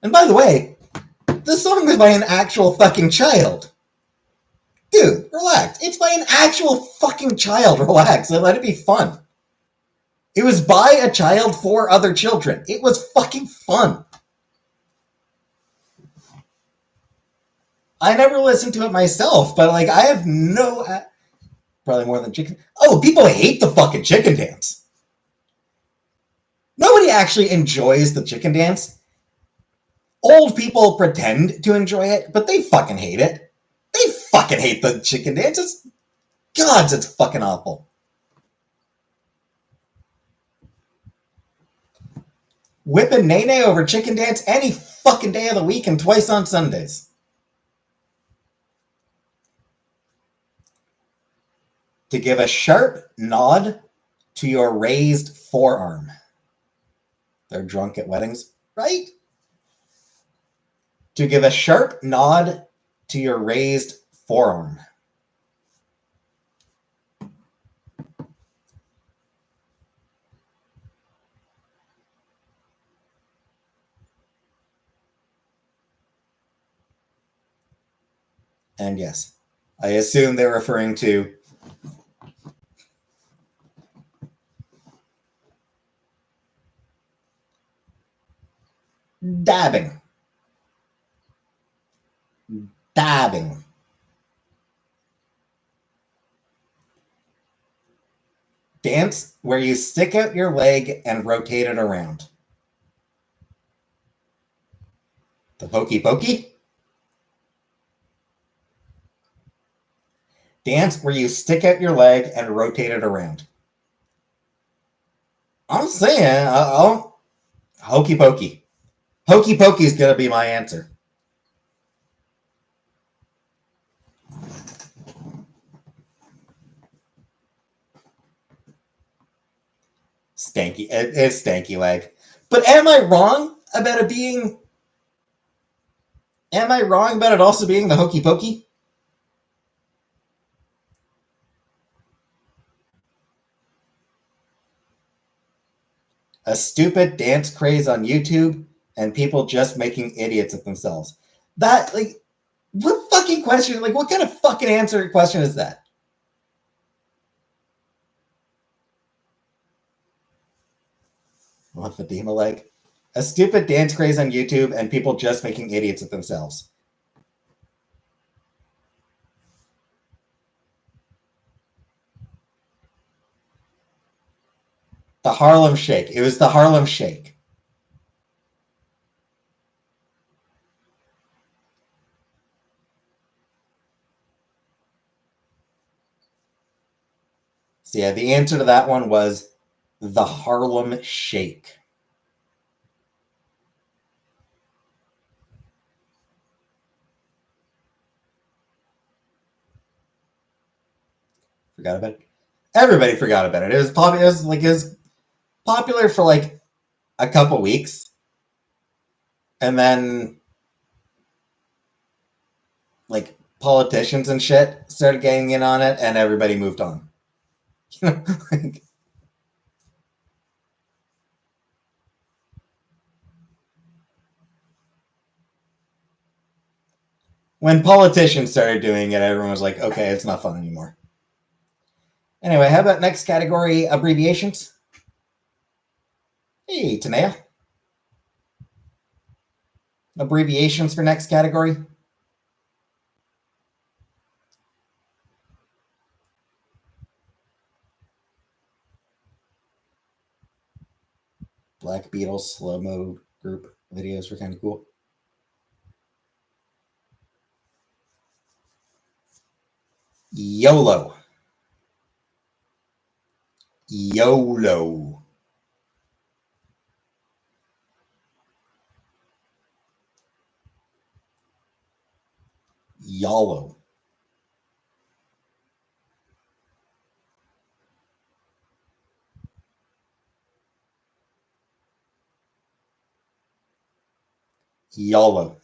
And by the way, this song is by an actual fucking child. Dude, relax. It's by an actual fucking child. Relax and let it be fun. It was by a child for other children. It was fucking fun. I never listened to it myself, but like I have no... Probably more than chicken... Oh, people hate the fucking chicken dance. Nobody actually enjoys the chicken dance. Old people pretend to enjoy it, but they fucking hate it. They fucking hate the chicken dance. It's fucking awful. Whipping nene over chicken dance any fucking day of the week and twice on Sundays. To give a sharp nod to your raised forearm. They're drunk at weddings, right? To give a sharp nod to your raised forearm. And yes, I assume they're referring to dabbing. Dabbing. Dance where you stick out your leg and rotate it around. The hokey pokey? Dance where you stick out your leg and rotate it around. I'm saying, hokey pokey. Hokey pokey is going to be my answer. Stanky. It's stanky leg. But am I wrong about it being... Am I wrong about it also being the hokey pokey? A stupid dance craze on YouTube and people just making idiots of themselves. That, like, what fucking question? Like, what kind of fucking answer question is that? Lymphedema leg. A stupid dance craze on YouTube and people just making idiots of themselves. The Harlem Shake. It was the Harlem Shake. So yeah, the answer to that one was the Harlem Shake. Forgot about it. Everybody forgot about it. It was popular. It was popular for like a couple weeks, and then like politicians and shit started getting in on it, and everybody moved on. You know, like, when politicians started doing it, everyone was like, okay, it's not fun anymore. Anyway, how about next category, abbreviations? Hey, Tanea. Abbreviations for next category? Black Beatles, slow mode, group videos were kind of cool. YOLO. YOLO. YOLO. YOLO.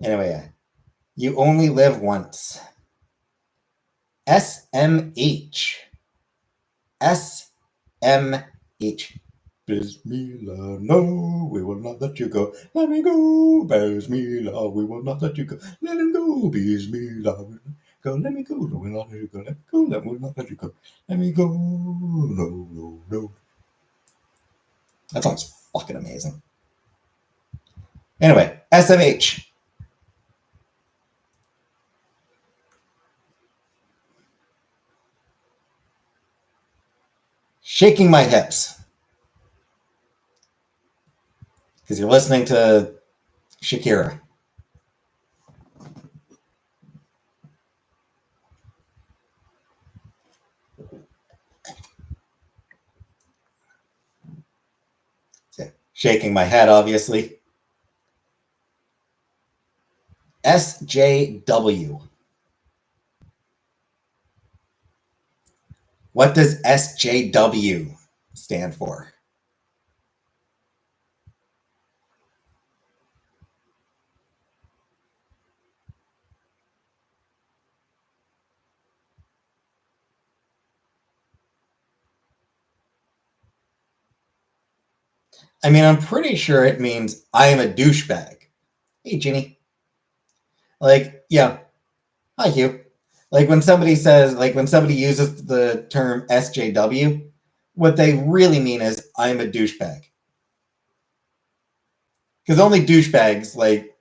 Anyway, you only live once. SMH. SMH. Bismillah, no, we will not let you go. Let me go, Bismillah, we will not let you go. Let him go, Bismillah. Go, let me go, no, we'll not let you go. Let me go, let me not let you go. Let me go, no, no, no. That song's fucking amazing. Anyway, SMH. Shaking my hips. Because you're listening to Shakira. Shaking my head, obviously. SJW. What does SJW stand for? I mean, I'm pretty sure it means I am a douchebag. Hey, Ginny. Like, yeah. Hi, Hugh. Like when somebody uses the term SJW, what they really mean is I'm a douchebag. Because only douchebags, like,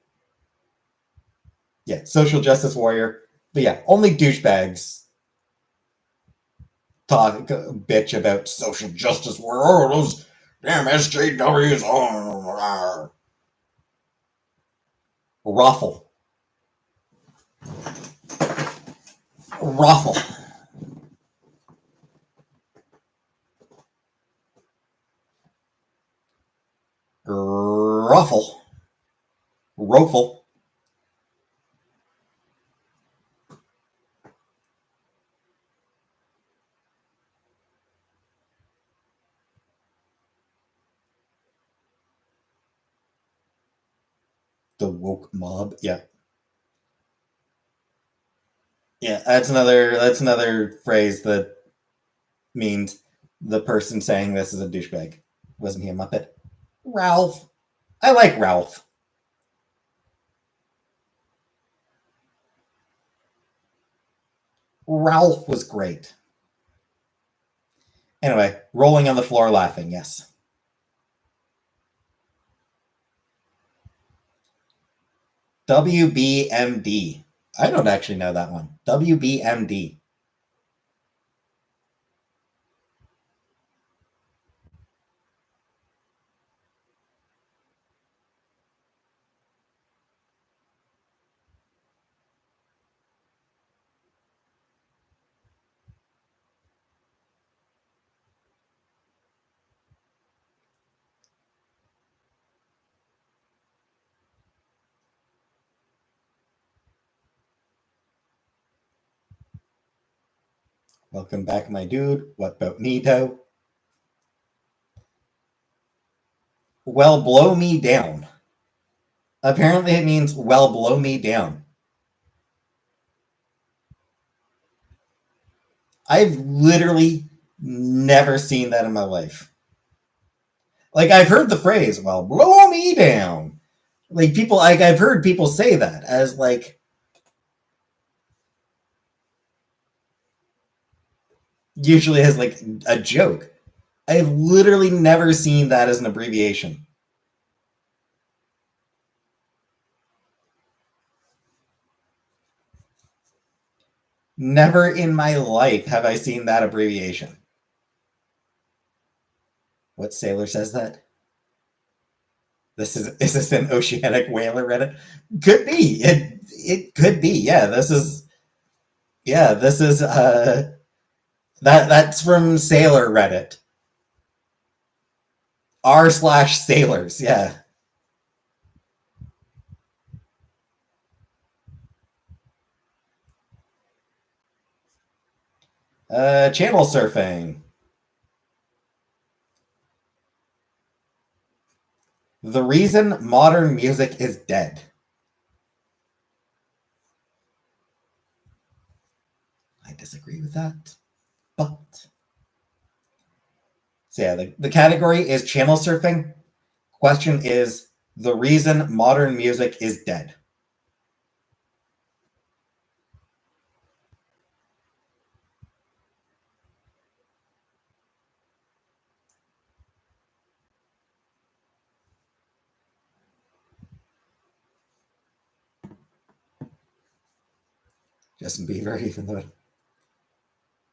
yeah, social justice warrior. But yeah, only douchebags talk bitch about social justice warrior. Oh, those damn SJWs. Oh, Ruffle. Ruffle. Ruffle. Rofle. The woke mob. Yeah. Yeah, that's another phrase that means the person saying this is a douchebag. Wasn't he a Muppet? Ralph. I like Ralph. Ralph was great. Anyway, rolling on the floor laughing, yes. WBMD. I don't actually know that one. WBMD. Welcome back, my dude. What about Nito? Well, blow me down. Apparently it means, well, blow me down. I've literally never seen that in my life. Like, I've heard the phrase, well, blow me down. Like, people, like, I've heard people say that as, like, usually as like a joke. I've literally never seen that as an abbreviation. Never in my life have I seen that abbreviation. What sailor says that? Is this an oceanic whaler Reddit? Could be. It could be. This is that's from Sailor Reddit. R/sailors, yeah. Channel surfing. The reason modern music is dead. I disagree with that, but so yeah, the category is channel surfing. Question is the reason modern music is dead. Justin Bieber, even though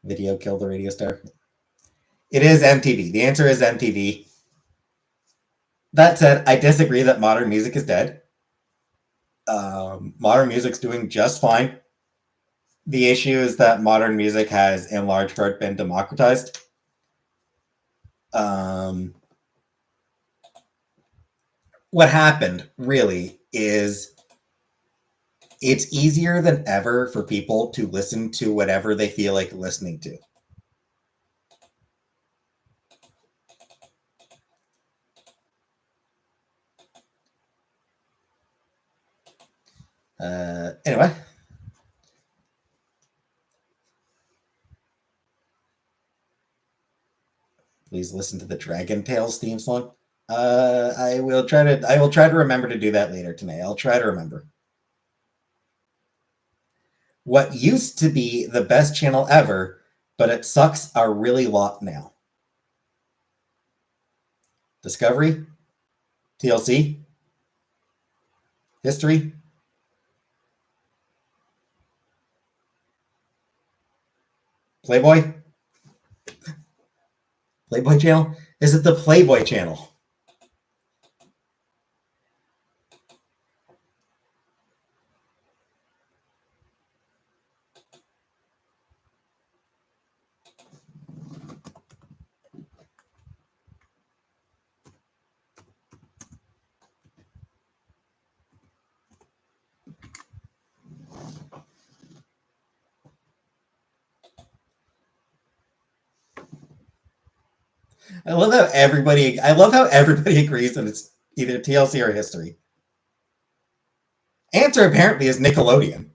video killed the radio star. It is MTV. The answer is MTV. That said, I disagree that modern music is dead. Modern music's doing just fine. The issue is that modern music has, in large part, been democratized. What happened, really, is it's easier than ever for people to listen to whatever they feel like listening to. Anyway. Please listen to the Dragon Tales theme song. I will try to remember to do that later tonight. I'll try to remember. What used to be the best channel ever, but it sucks a really lot now. Discovery? TLC? History? Playboy? Playboy channel? Is it the Playboy channel? I love how everybody agrees that it's either TLC or history. Answer apparently is Nickelodeon.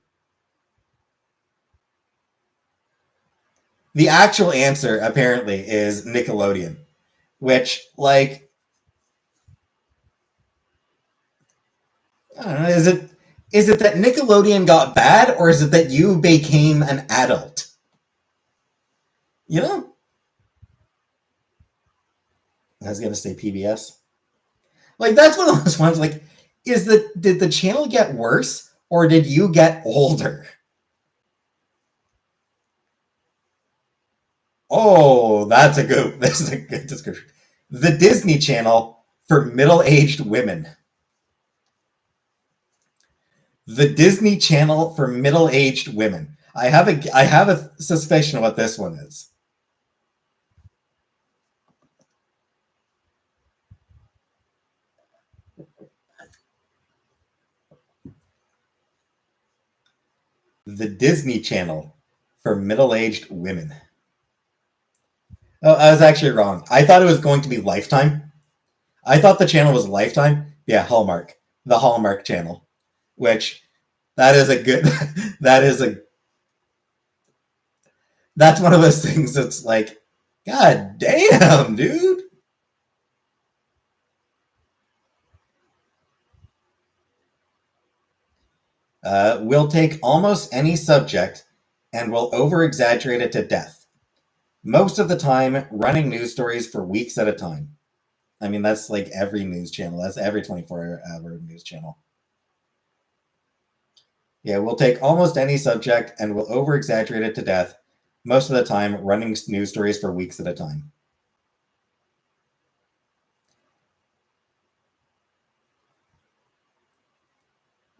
The actual answer apparently is Nickelodeon, which like I don't know, is it that Nickelodeon got bad or is it that you became an adult? You know? I was gonna say PBS. Like that's one of those ones like did the channel get worse or did you get older? Oh, this is a good description. The Disney Channel for middle-aged women. The Disney Channel for middle-aged women. I have a suspicion of what this one is. The Disney Channel for middle-aged women. Oh, I was actually wrong. I thought it was going to be Lifetime. I thought the channel was Lifetime. Yeah, Hallmark. The Hallmark channel. Which that is a good that's one of those things that's like, God damn, dude. We'll take almost any subject and we'll over exaggerate it to death. Most of the time, running news stories for weeks at a time. I mean, that's like every news channel. That's every 24-hour news channel. Yeah, we'll take almost any subject and we'll over exaggerate it to death, most of the time, running news stories for weeks at a time.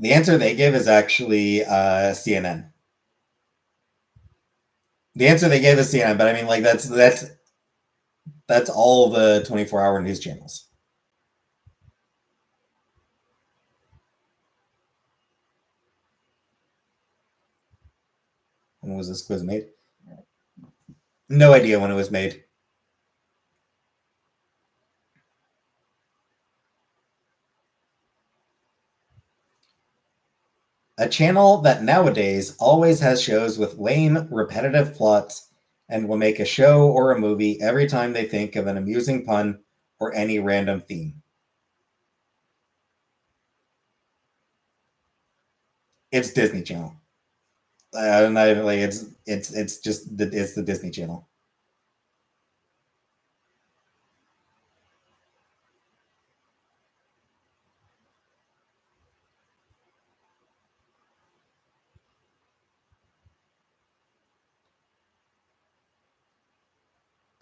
The answer they give is actually CNN. The answer they gave is CNN, but I mean, like that's all the 24-hour news channels. When was this quiz made? No idea when it was made. A channel that nowadays always has shows with lame, repetitive plots and will make a show or a movie every time they think of an amusing pun or any random theme. It's Disney Channel. And I like it's just it's the Disney Channel.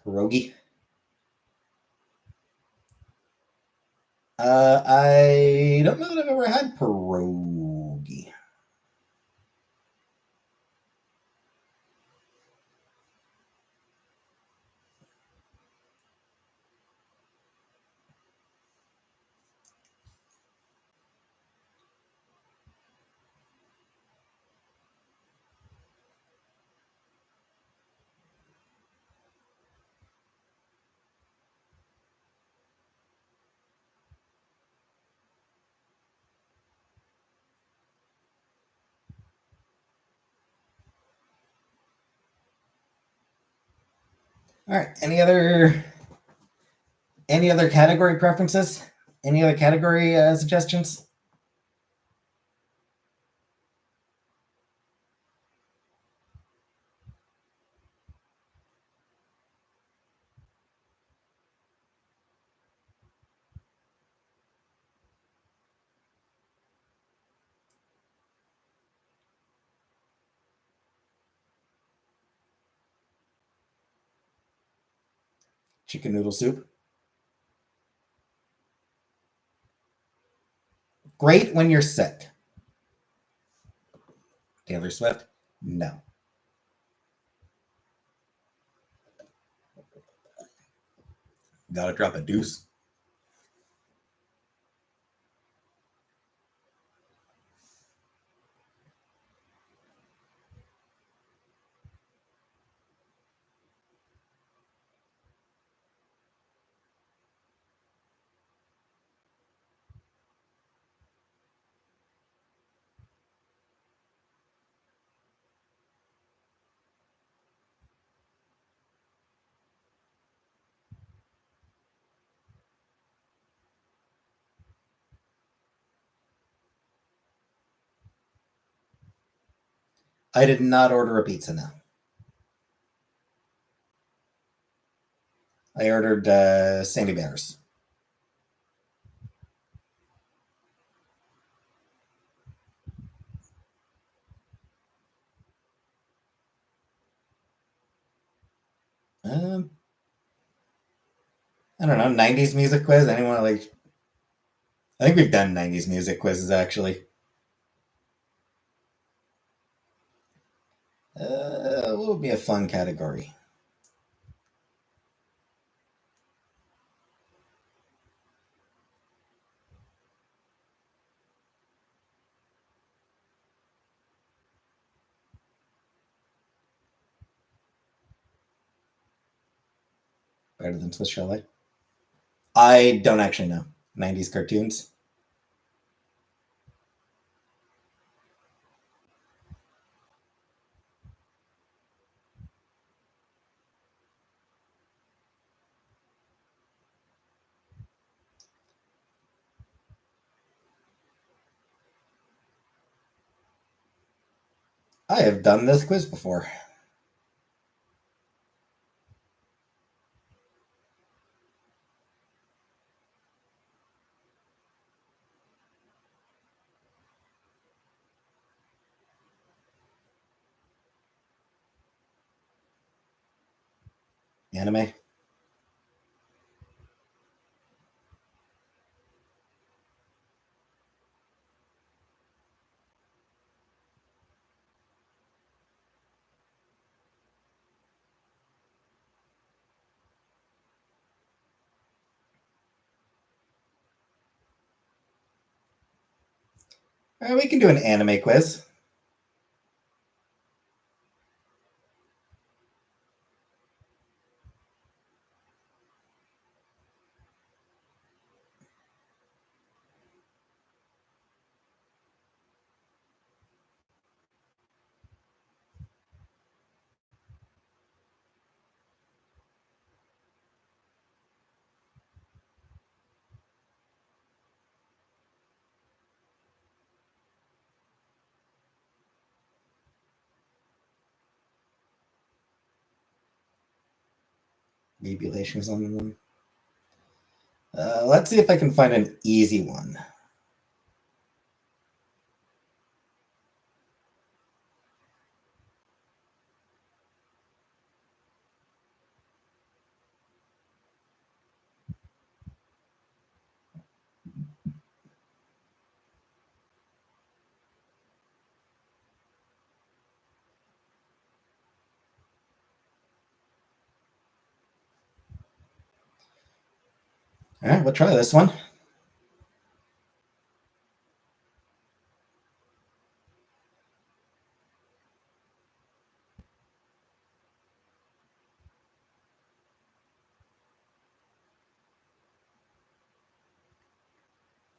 Pierogi. I don't know that I've ever had pierogi. All right. Any other category preferences? Any other category suggestions? Chicken noodle soup. Great when you're sick. Taylor Swift? No. Gotta drop a deuce. I did not order a pizza now. I ordered Sandy Bears. Um, I don't know, 90s music quiz? Anyone like I think we've done 90s music quizzes actually. What would be a fun category? Better than Swiss Chalet? I don't actually know. 90s cartoons? I have done this quiz before. Anime. We can do an anime quiz. Manipulation or something. Let's see if I can find an easy one. All right, we'll try this one.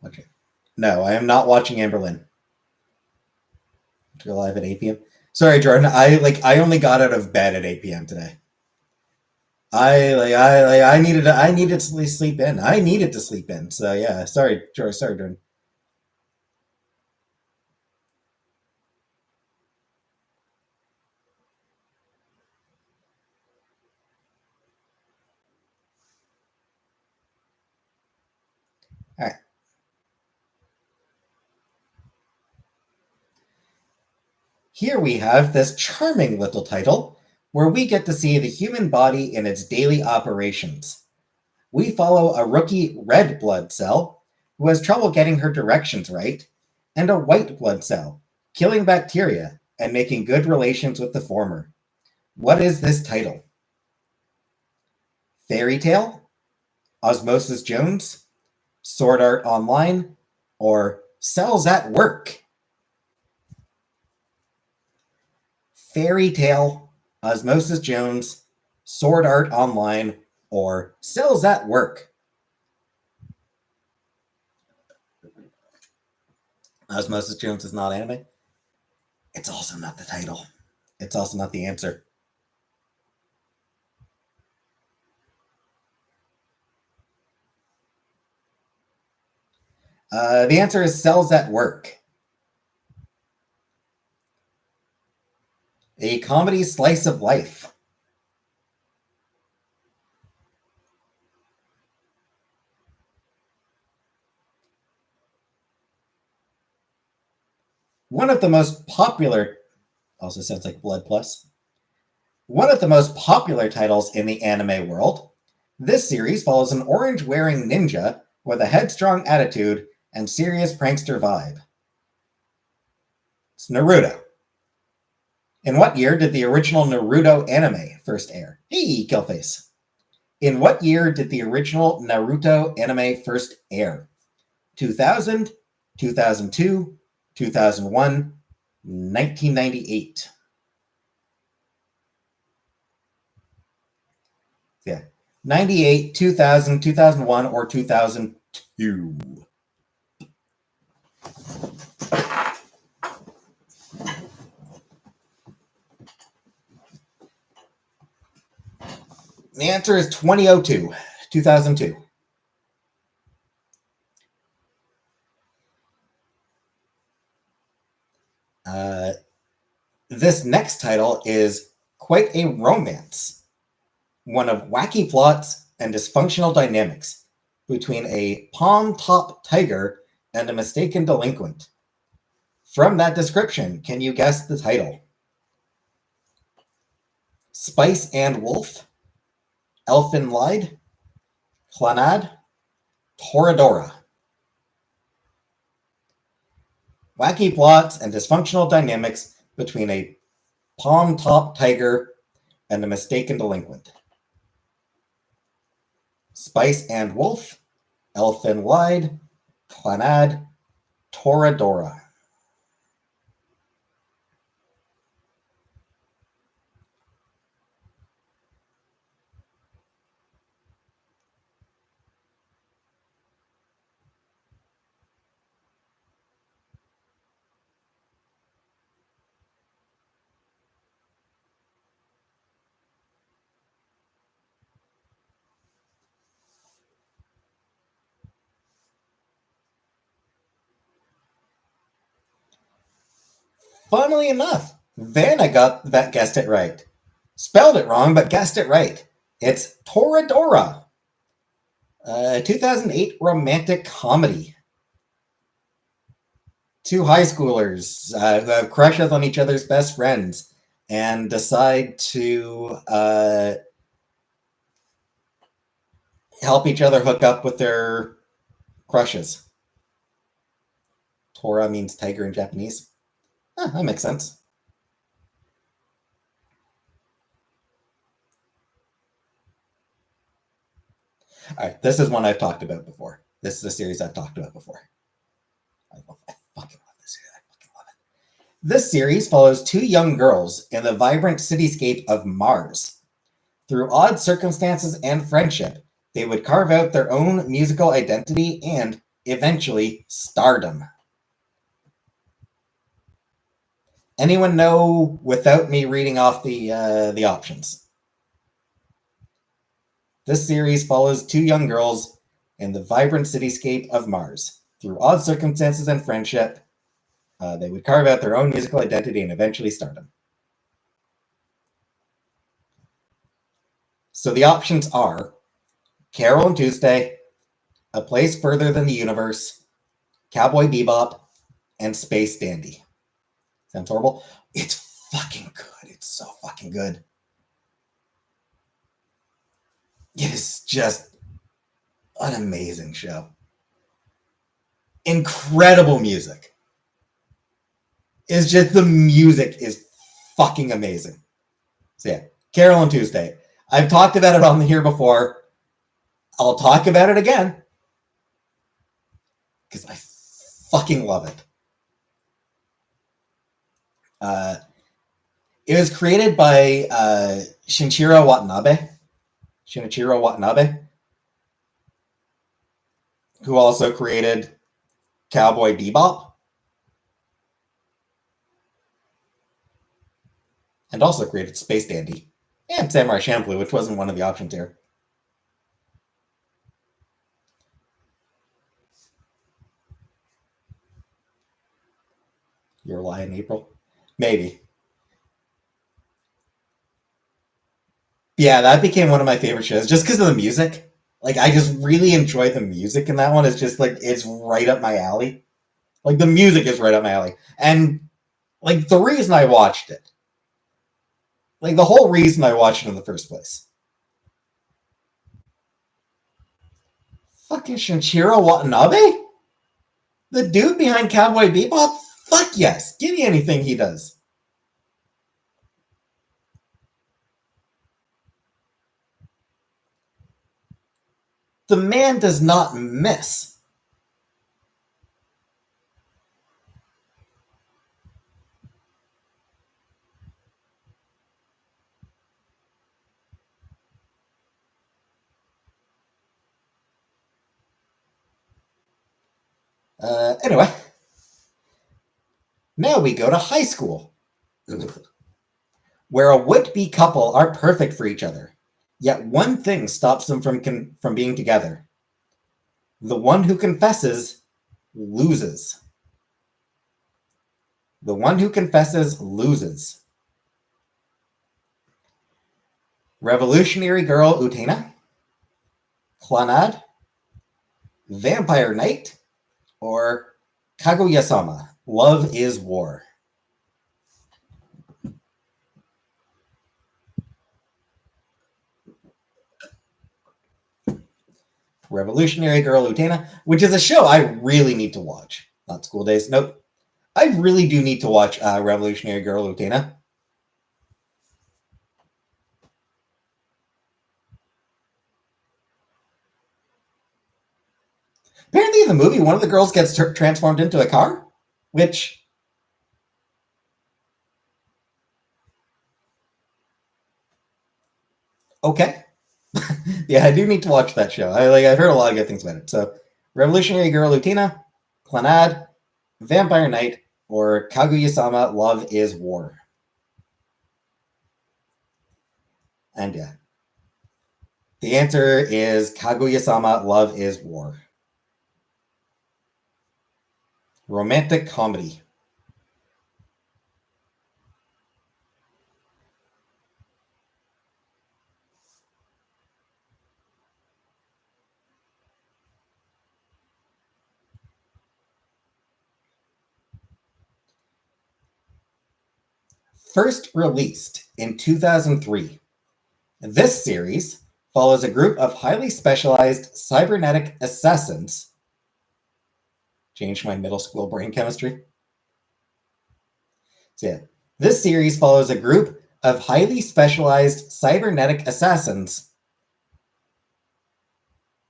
Okay. No, I am not watching Amberlynn. Go live at 8 p.m. Sorry, Jordan. I only got out of bed at 8 p.m. today. I needed to sleep in. I needed to sleep in. So yeah, sorry, Jordan. All right. Here we have this charming little title where we get to see the human body in its daily operations. We follow a rookie red blood cell who has trouble getting her directions right, and a white blood cell, killing bacteria and making good relations with the former. What is this title? Fairy Tail, Osmosis Jones, Sword Art Online, or Cells at Work? Fairy Tail, Osmosis Jones, Sword Art Online, or Cells at Work? Osmosis Jones is not anime. It's also not the title. It's also not the answer. The answer is Cells at Work. A comedy slice of life. One of the most popular, also sounds like Blood Plus. One of the most popular titles in the anime world. This series follows an orange-wearing ninja with a headstrong attitude and serious prankster vibe. It's Naruto. In what year did the original Naruto anime first air? Hey, Killface. In what year did the original Naruto anime first air? 2000, 2002, 2001, 1998. Yeah. 98, 2000, 2001, or 2002. The answer is 2002, 2002. This next title is quite a romance, one of wacky plots and dysfunctional dynamics between a palm-top tiger and a mistaken delinquent. From that description, can you guess the title? Spice and Wolf, Elfinlide, Clannad, Toradora. Wacky plots and dysfunctional dynamics between a palm-top tiger and a mistaken delinquent. Spice and Wolf, Elfinlide, Clannad, Toradora. Funnily enough, Vanna guessed it right. Spelled it wrong, but guessed it right. It's Toradora. 2008 romantic comedy. Two high schoolers who have crushes on each other's best friends and decide to help each other hook up with their crushes. Tora means tiger in Japanese. That makes sense. All right, this is one I've talked about before. This is a series I've talked about before. I fucking love this series. I fucking love it. This series follows two young girls in the vibrant cityscape of Mars. Through odd circumstances and friendship, they would carve out their own musical identity and, eventually, stardom. Anyone know without me reading off the options? This series follows two young girls in the vibrant cityscape of Mars. Through odd circumstances and friendship, they would carve out their own musical identity and eventually stardom. So the options are Carol and Tuesday, A Place Further Than the Universe, Cowboy Bebop, and Space Dandy. Sounds horrible? It's fucking good. It's so fucking good. It is just an amazing show. Incredible music. It's just the music is fucking amazing. So yeah, Carol and Tuesday. I've talked about it on here before. I'll talk about it again because I fucking love it. It was created by Shinichiro Watanabe, who also created Cowboy Bebop and also created Space Dandy and Samurai Champloo, which wasn't one of the options here. Your Lie in April? Maybe. Yeah, that became one of my favorite shows just because of the music. Like, I just really enjoy the music in that one. It's just like, it's right up my alley. Like, the music is right up my alley. And, like, the reason I watched it, like, the whole reason I watched it in the first place. Fucking Shinichiro Watanabe? The dude behind Cowboy Bebop? Fuck yes. Give me anything he does. The man does not miss. Anyway, now we go to high school, where a would-be couple are perfect for each other, yet one thing stops them from being together. The one who confesses loses. The one who confesses loses. Revolutionary Girl Utena, Clannad, Vampire Knight, or Kaguya-sama, Love is War. Revolutionary Girl Utena, which is a show I really need to watch. Not School Days. Nope. I really do need to watch Revolutionary Girl Utena. Apparently, in the movie, one of the girls gets transformed into a car, which. Okay. Yeah, I do need to watch that show. I've heard a lot of good things about it. So, Revolutionary Girl Utena, Clannad, Vampire Knight, or Kaguya-sama Love is War. And yeah. The answer is Kaguya-sama Love is War. Romantic comedy. First released in 2003, this series follows a group of highly specialized cybernetic assassins. Changed my middle school brain chemistry. So yeah, this series follows a group of highly specialized cybernetic assassins.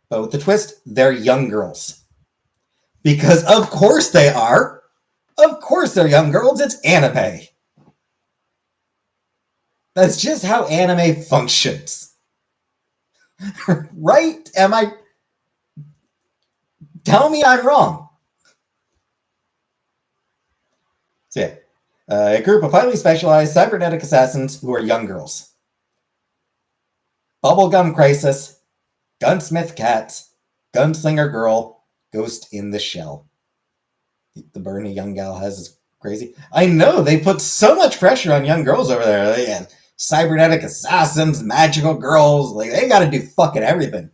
But with the twist, they're young girls. Because of course they are. Of course they're young girls. It's anime. That's just how anime functions. Right? Am I? Tell me I'm wrong. So yeah, a group of highly specialized cybernetic assassins who are young girls. Bubblegum Crisis, Gunsmith Cats, Gunslinger Girl, Ghost in the Shell. The burn a young gal has is crazy. I know, they put so much pressure on young girls over there. They had cybernetic assassins, magical girls. Like, they gotta do fucking everything.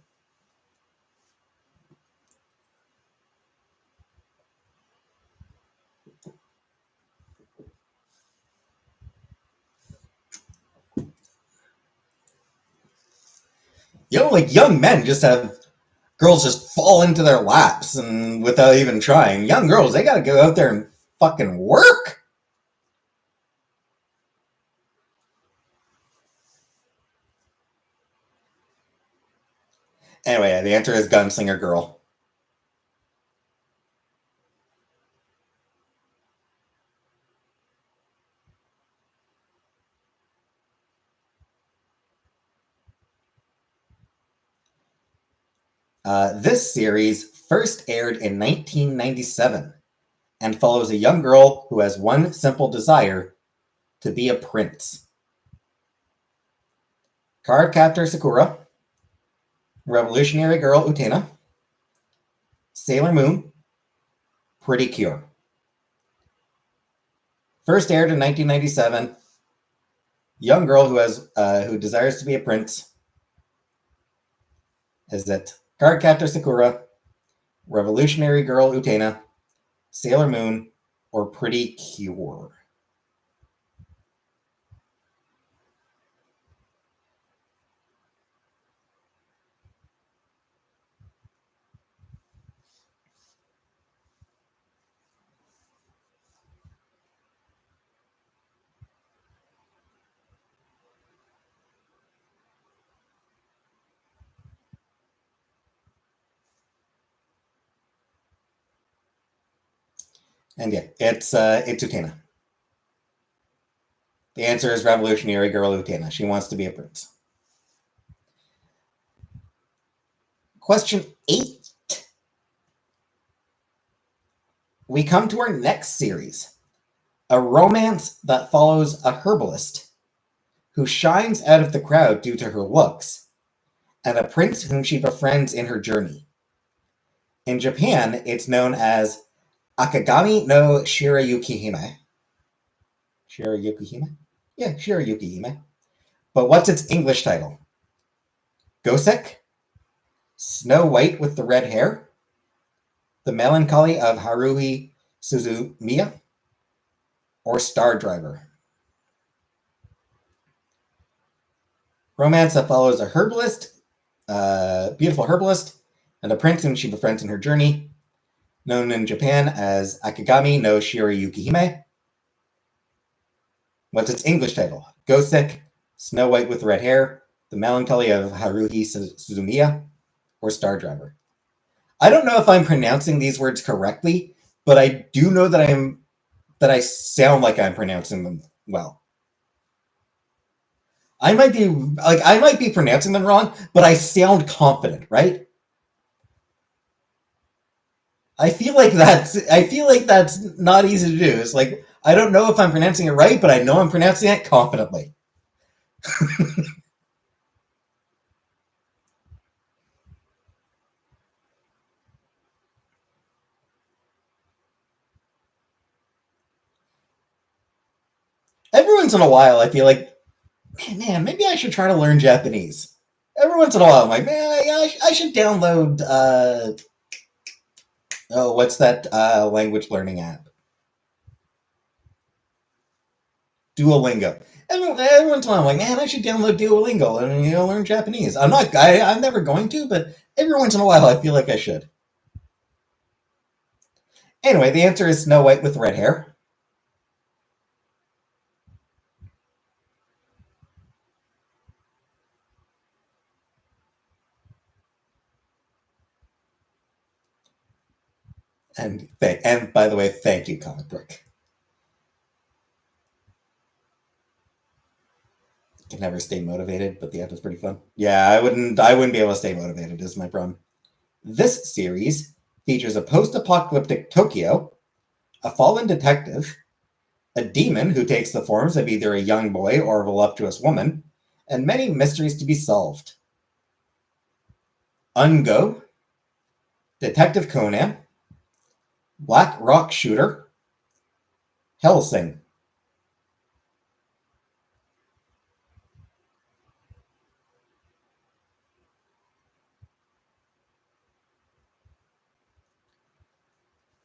Like young men just have girls just fall into their laps and without even trying. Young girls, they gotta go out there and fucking work. Anyway, the answer is Gunslinger Girl. This series first aired in 1997 and follows a young girl who has one simple desire: to be a prince. Cardcaptor Sakura, Revolutionary Girl Utena, Sailor Moon, Pretty Cure. First aired in 1997. Young girl who desires to be a prince. Is it Cardcaptor Sakura, Revolutionary Girl Utena, Sailor Moon, or Pretty Cure? And yeah, it's Utena. The answer is Revolutionary Girl Utena. She wants to be a prince. Question 8. We come to our next series, a romance that follows a herbalist who shines out of the crowd due to her looks, and a prince whom she befriends in her journey. In Japan, it's known as Akagami no Shirayuki Hime. Shirayuki Hime? Yeah, Shirayuki Hime. But what's its English title? Gosek? Snow White with the Red Hair? The Melancholy of Haruhi Suzumiya? Or Star Driver? Romance that follows a herbalist, beautiful herbalist, and a prince whom she befriends in her journey, known in Japan as Akagami no Shiri Yukihime. What's its English title? Gosick, Snow White with Red Hair, The Melancholy of Haruhi Suzumiya, or Star Driver. I don't know if I'm pronouncing these words correctly, but I do know that I sound like I'm pronouncing them well. I might be pronouncing them wrong, but I sound confident, right? I feel like that's not easy to do. It's like I don't know if I'm pronouncing it right, but I know I'm pronouncing it confidently. Every once in a while, I feel like, man, maybe I should try to learn Japanese. Every once in a while, I'm like, man, I should download. What's that language learning app? Duolingo. Every once in a while, I'm like, man, I should download Duolingo and learn Japanese. I'm never going to, but every once in a while, I feel like I should. Anyway, the answer is Snow White with red hair. And by the way, thank you, comic book. Can never stay motivated, but the end is pretty fun. Yeah, I wouldn't be able to stay motivated, is my problem. This series features a post-apocalyptic Tokyo, a fallen detective, a demon who takes the forms of either a young boy or a voluptuous woman, and many mysteries to be solved. Ungo, Detective Conan, Black Rock Shooter, Hellsing.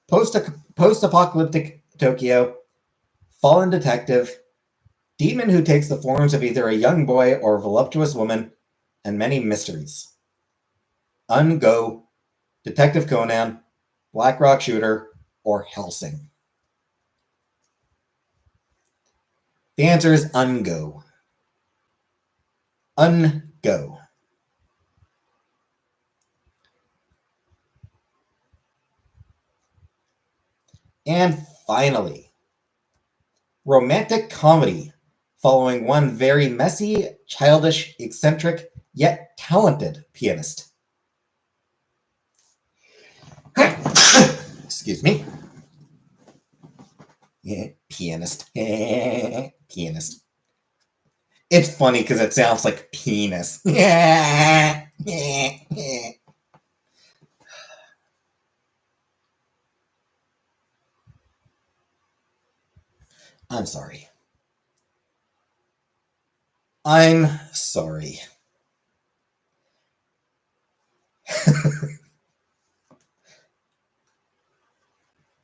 Post-apocalyptic Tokyo, fallen detective, demon who takes the forms of either a young boy or a voluptuous woman, and many mysteries. Ungo, Detective Conan, Black Rock Shooter, or Hellsing. The answer is Ungo. Ungo. And finally, romantic comedy following one very messy, childish, eccentric, yet talented pianist. Excuse me. Yeah, pianist. Pianist. It's funny because it sounds like penis. I'm sorry. I'm sorry.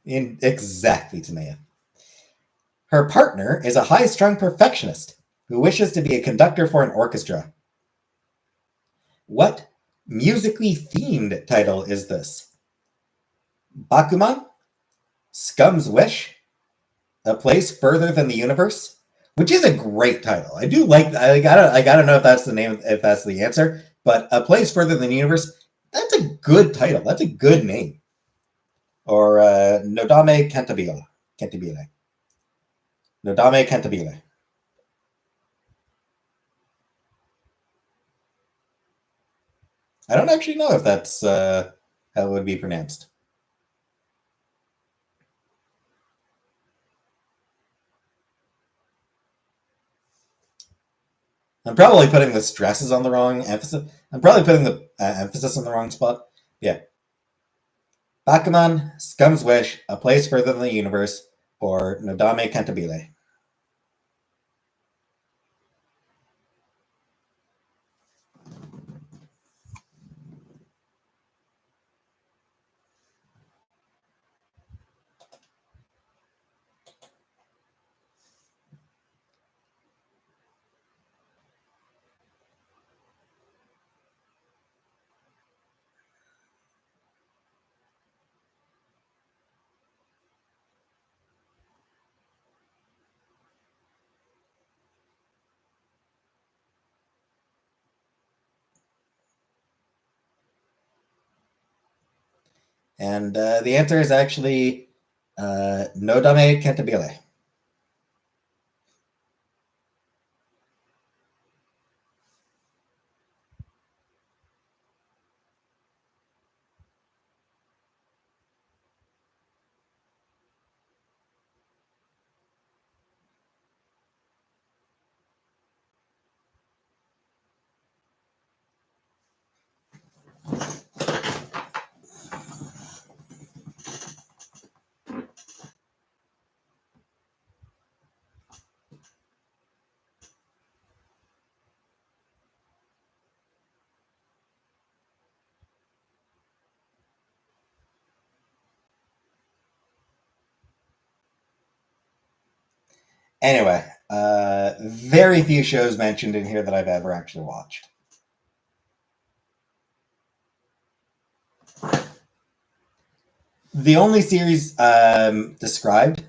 Exactly, Tanea. Her partner is a high-strung perfectionist who wishes to be a conductor for an orchestra. What musically themed title is this? Bakuman? Scum's Wish? A Place Further Than the Universe? Which is a great title. I do like. I gotta know if that's the name, if that's the answer. But A Place Further Than the Universe. That's a good title. That's a good name. Or Nodame Cantabile. Cantabile. Nodame Cantabile. I don't actually know if that's how it would be pronounced. I'm probably putting the stresses on the wrong emphasis. I'm probably putting the emphasis on the wrong spot. Yeah. Bakuman, Scum's Wish, A Place Further Than the Universe, or Nodame Cantabile. And the answer is actually Nodame Cantabile. Anyway, very few shows mentioned in here that I've ever actually watched. The only series described,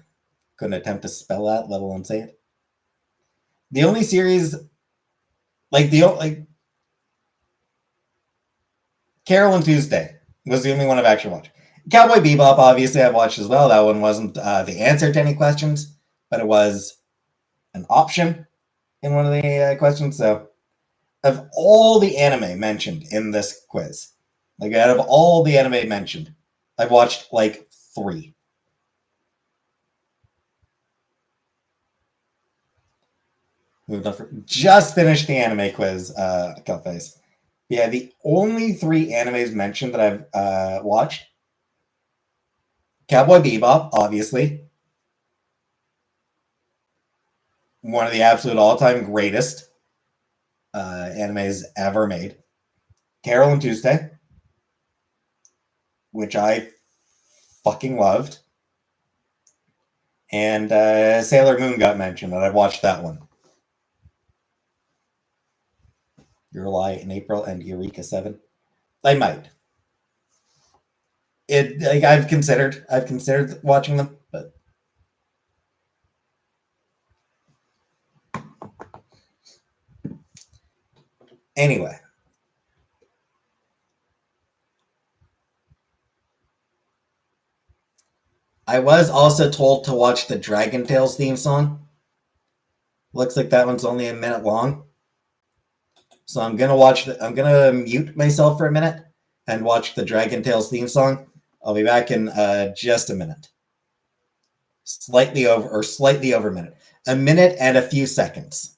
couldn't attempt to spell that, let alone say it. The only series, like Carol and Tuesday was the only one I've actually watched. Cowboy Bebop, obviously, I've watched as well. That one wasn't the answer to any questions, but it was an option in one of the questions. So, of all the anime mentioned in this quiz, like out of all the anime mentioned, I've watched like 3. Just finished the anime quiz, Cupface. Yeah, the only 3 animes mentioned that I've watched: Cowboy Bebop, obviously, one of the absolute all-time greatest animes ever made. Carol and Tuesday, which I fucking loved, and Sailor Moon got mentioned, and I've watched that one. Your Lie in April and Eureka 7. I might. I've considered watching them, but anyway. I was also told to watch the Dragon Tales theme song. Looks like that one's only a minute long. So I'm gonna mute myself for a minute and watch the Dragon Tales theme song. I'll be back in just a minute. Slightly over a minute. A minute and a few seconds.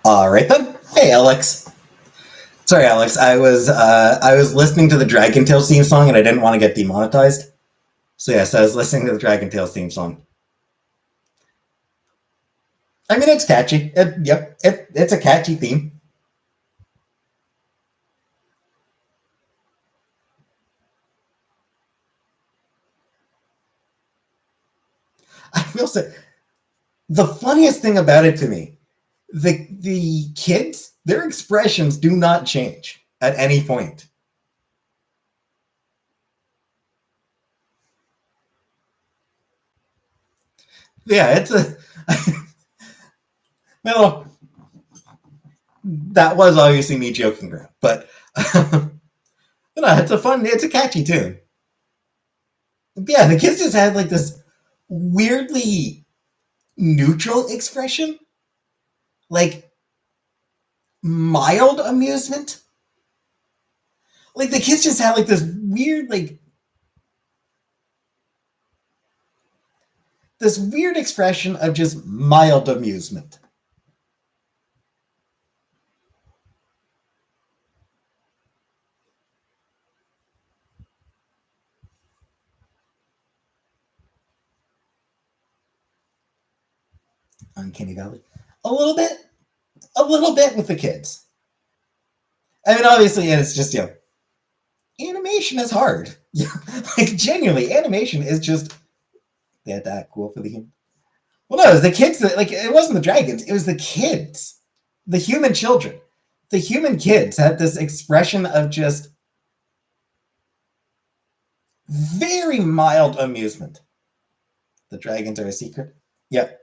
All right then. Hey, Alex. Sorry, Alex. I was listening to the Dragon Tales theme song and I didn't want to get demonetized. So yes, I was listening to the Dragon Tales theme song. I mean, it's catchy. It's a catchy theme. I will say, the funniest thing about it to me, the kids, their expressions do not change at any point. Yeah, it's a well, that was obviously me joking around, but it's a catchy tune. Yeah, the kids just had like this weirdly neutral expression, like mild amusement. Like the kids just had like this weird, like this weird expression of just mild amusement. Uncanny Valley, a little bit with the kids. I mean, obviously, and it's just animation is hard. Yeah, like genuinely, animation is just that cool for the human. Well, no, it was the kids that like it wasn't the dragons; it was the kids, the human children, the human kids had this expression of just very mild amusement. The dragons are a secret. Yep.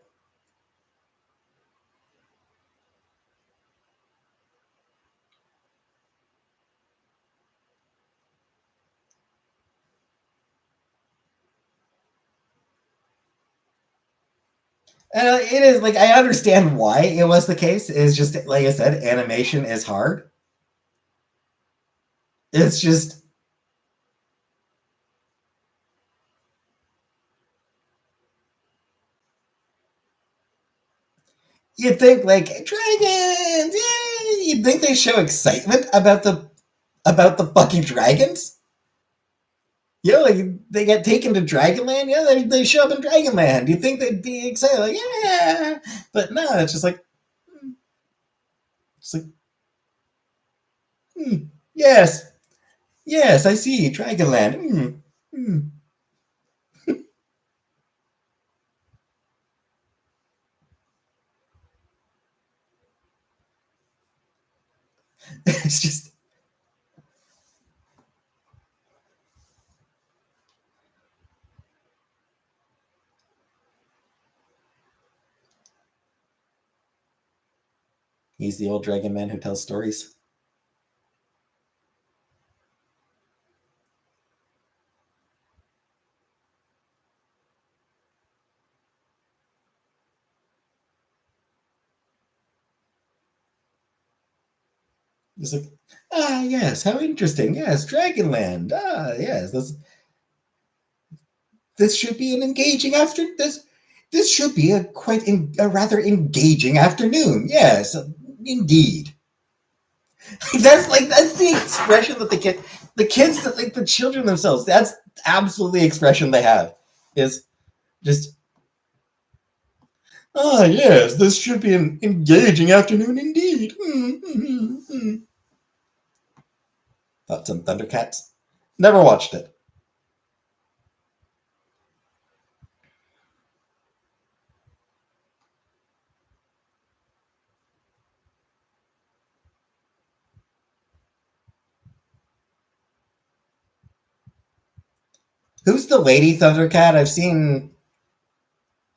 It is like I understand why it was the case. It's just like I said, animation is hard. It's just you'd think like dragons, yay! You'd think they show excitement about the fucking dragons. You know, like they get taken to Dragonland. Yeah, they show up in Dragonland. You think they'd be excited, like yeah, but no, it's like hmm, yes, yes, I see Dragonland. It's just he's the old dragon man who tells stories. He's like, ah, yes, how interesting. Yes, Dragonland. Ah, yes, this should be an engaging after this. This should be a rather engaging afternoon. Yes, indeed. That's the expression that the kids that like the children themselves. That's absolutely the expression they have. Is just ah yes, this should be an engaging afternoon indeed. Thoughts on Thundercats? Never watched it. Who's the lady Thundercat?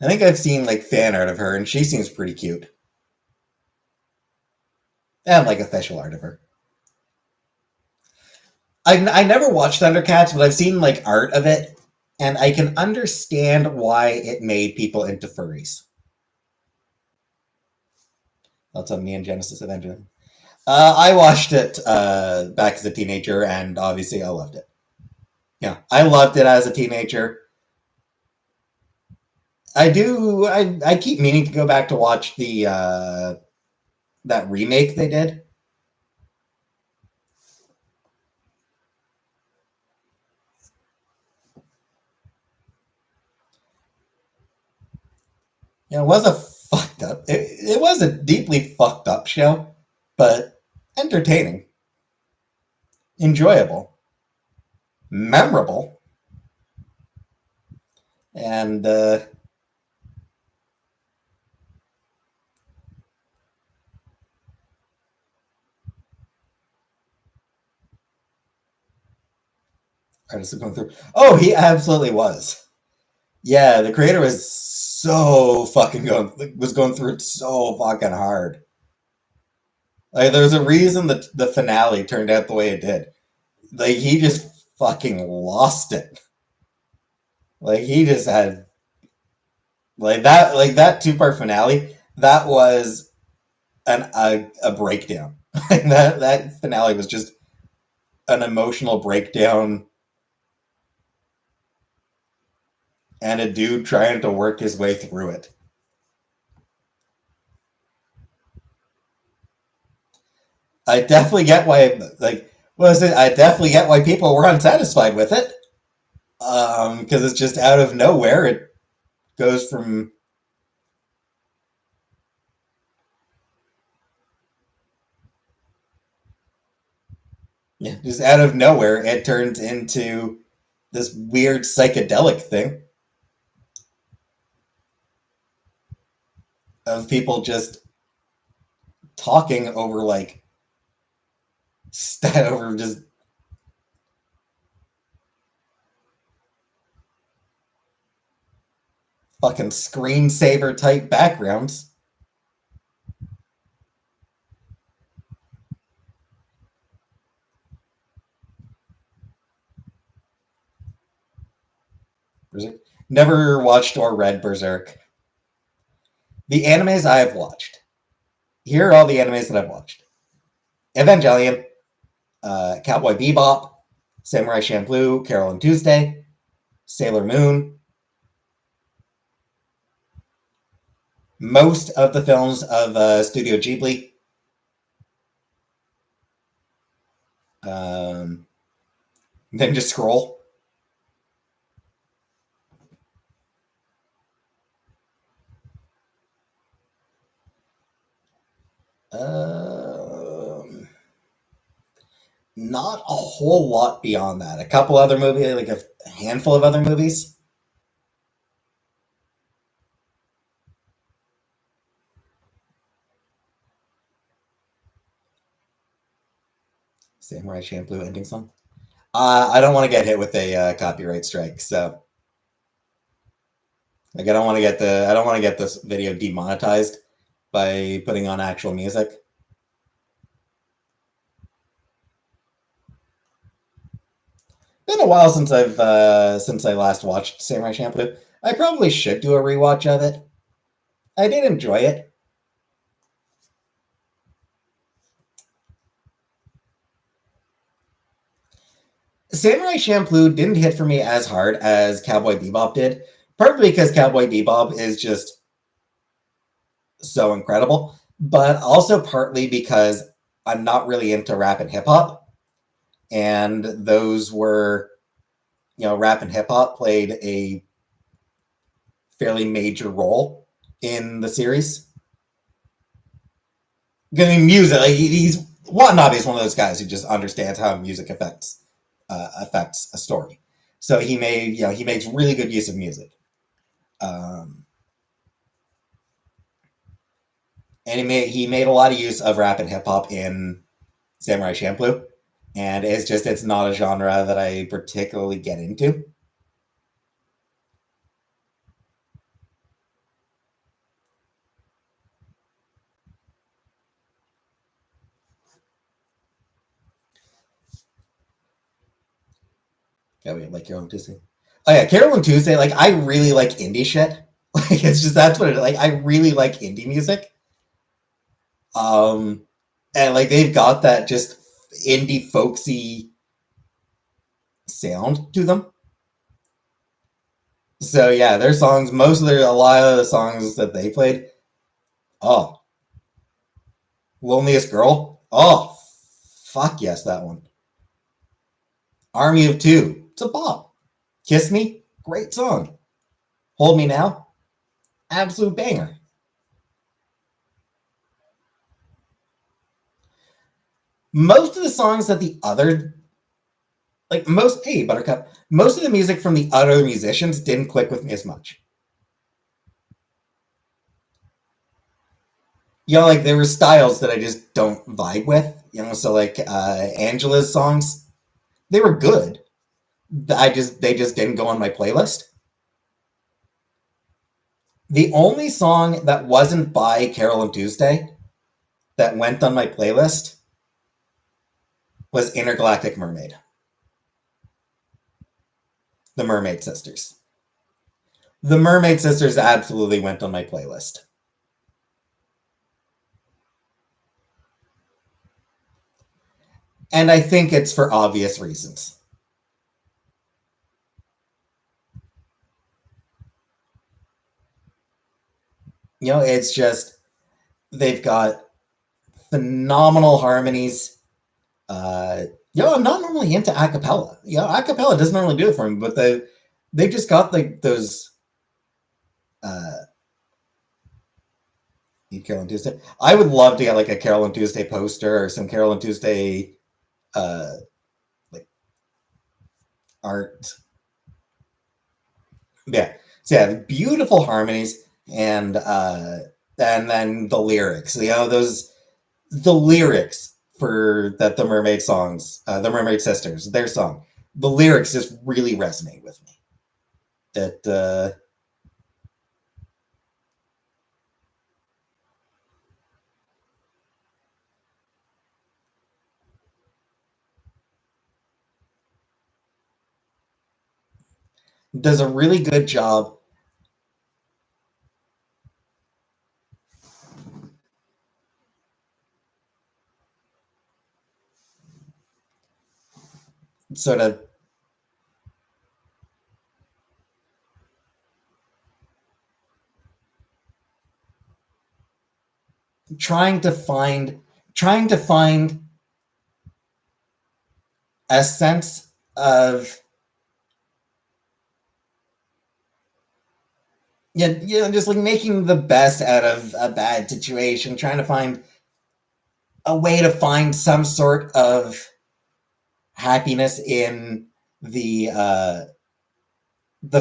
I think I've seen like fan art of her, and she seems pretty cute. And like official art of her. I never watched Thundercats, but I've seen like art of it, and I can understand why it made people into furries. That's on me and Genesis Avenger. I watched it back as a teenager, and obviously I loved it. Yeah, I loved it as a teenager. I do. I keep meaning to go back to watch the that remake they did. Yeah, it was a fucked up. It was a deeply fucked up show, but entertaining, enjoyable, memorable, and artist going through. Oh, he absolutely was. Yeah, the creator was so fucking going through it so fucking hard. Like, there's a reason that the finale turned out the way it did. Like, he just fucking lost it. Like, he just had like that 2-part finale. That was a breakdown. That finale was just an emotional breakdown and a dude trying to work his way through it. I definitely get why, like, what was it? I definitely get why people were unsatisfied with it. Because it's just out of nowhere. It goes from, yeah, just out of nowhere, it turns into this weird psychedelic thing of people just talking over like over just fucking screensaver type backgrounds. Berserk. Never watched or read Berserk. The animes I have watched. Here are all the animes that I've watched: Evangelion, Cowboy Bebop, Samurai Champloo, Carol and Tuesday, Sailor Moon, most of the films of Studio Ghibli. Um, Ninja Scroll. Um, Not a whole lot beyond that. A couple other movies, like a handful of other movies. Samurai Champloo ending song. I don't want to get hit with a copyright strike, so like I don't want to get this video demonetized by putting on actual music. Been a while since I last watched Samurai Champloo. I probably should do a rewatch of it. I did enjoy it. Samurai Champloo didn't hit for me as hard as Cowboy Bebop did, partly because Cowboy Bebop is just so incredible, but also partly because I'm not really into rap and hip hop, and those were, rap and hip hop played a fairly major role in the series. I mean, music, like he's Watanabe is one of those guys who just understands how music affects a story. So he makes really good use of music. Um, and he made a lot of use of rap and hip hop in Samurai Champloo, and it's not a genre that I particularly get into. Yeah, we like Carol and Tuesday. Oh yeah, Carol and Tuesday. Like I really like indie shit. Like it's just that's what it like. I really like indie music. Um, and like they've got that just indie folksy sound to them. So yeah, their songs, a lot of the songs that they played. Oh, Loneliest Girl. Oh, fuck yes, that one. Army of Two. It's a bop. Kiss Me. Great song. Hold Me Now. Absolute banger. Most of the songs that the other, like most, hey, Buttercup, most of the music from the other musicians didn't click with me as much. Like there were styles that I just don't vibe with. So like Angela's songs, they were good. They just didn't go on my playlist. The only song that wasn't by Carol and Tuesday that went on my playlist was Intergalactic Mermaid, the Mermaid Sisters. The Mermaid Sisters absolutely went on my playlist. And I think it's for obvious reasons. You know, it's just they've got phenomenal harmonies. I'm not normally into acapella. Acapella doesn't normally do it for me, but they just got like those. Carol and Tuesday. I would love to get like a Carol and Tuesday poster or some Carol and Tuesday like art. Yeah. So yeah, beautiful harmonies and then the lyrics. The lyrics for the Mermaid songs, the Mermaid Sisters, their song. The lyrics just really resonate with me. It does a really good job. Sort of trying to find a sense of just like making the best out of a bad situation, trying to find a way to find some sort of happiness in the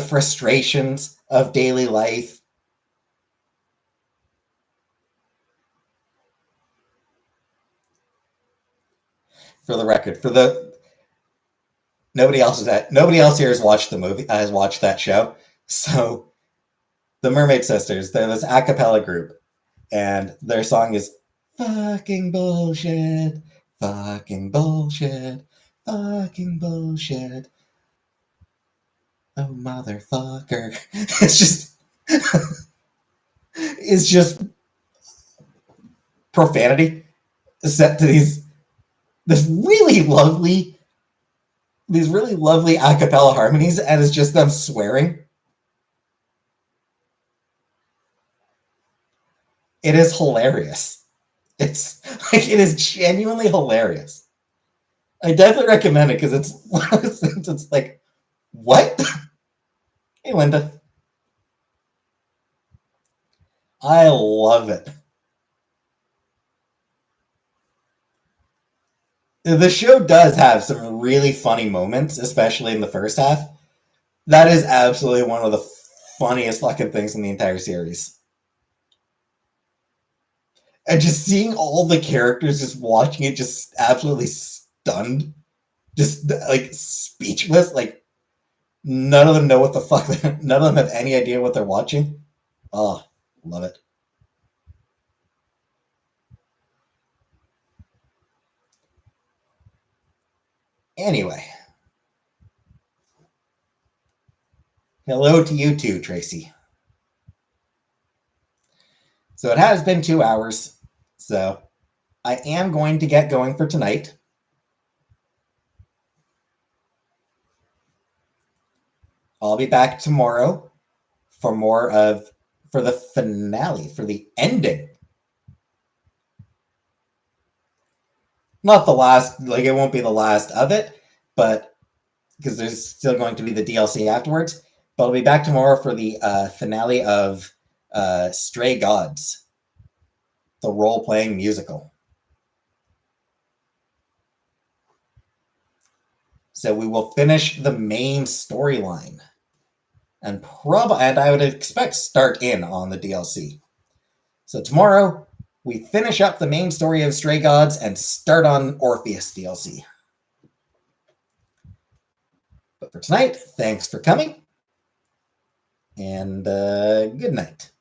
frustrations of daily life. For the record, for the nobody else here has watched the movie, has watched that show. So the Mermaid Sisters, they're this a cappella group, and their song is fucking bullshit, fucking bullshit, fucking bullshit. Oh motherfucker. It's just profanity set to this really lovely these really lovely a cappella harmonies, and it's just them swearing. It is hilarious. It's like it is genuinely hilarious. I definitely recommend it because it's one of those things. It's like, what? Hey, Linda. I love it. The show does have some really funny moments, especially in the first half. That is absolutely one of the funniest fucking things in the entire series. And just seeing all the characters just watching it, just absolutely stunned, just like speechless, like none of them know what the fuck, none of them have any idea what they're watching. Oh, love it. Anyway, hello to you too, Tracy. So it has been 2 hours. So I am going to get going for tonight. I'll be back tomorrow for the finale, for the ending. Not the last, like it won't be the last of it, but because there's still going to be the DLC afterwards. But I'll be back tomorrow for the finale of Stray Gods, the role-playing musical. So we will finish the main storyline, and I would expect start in on the DLC. So tomorrow we finish up the main story of Stray Gods and start on Orpheus DLC. But for tonight, thanks for coming, and good night.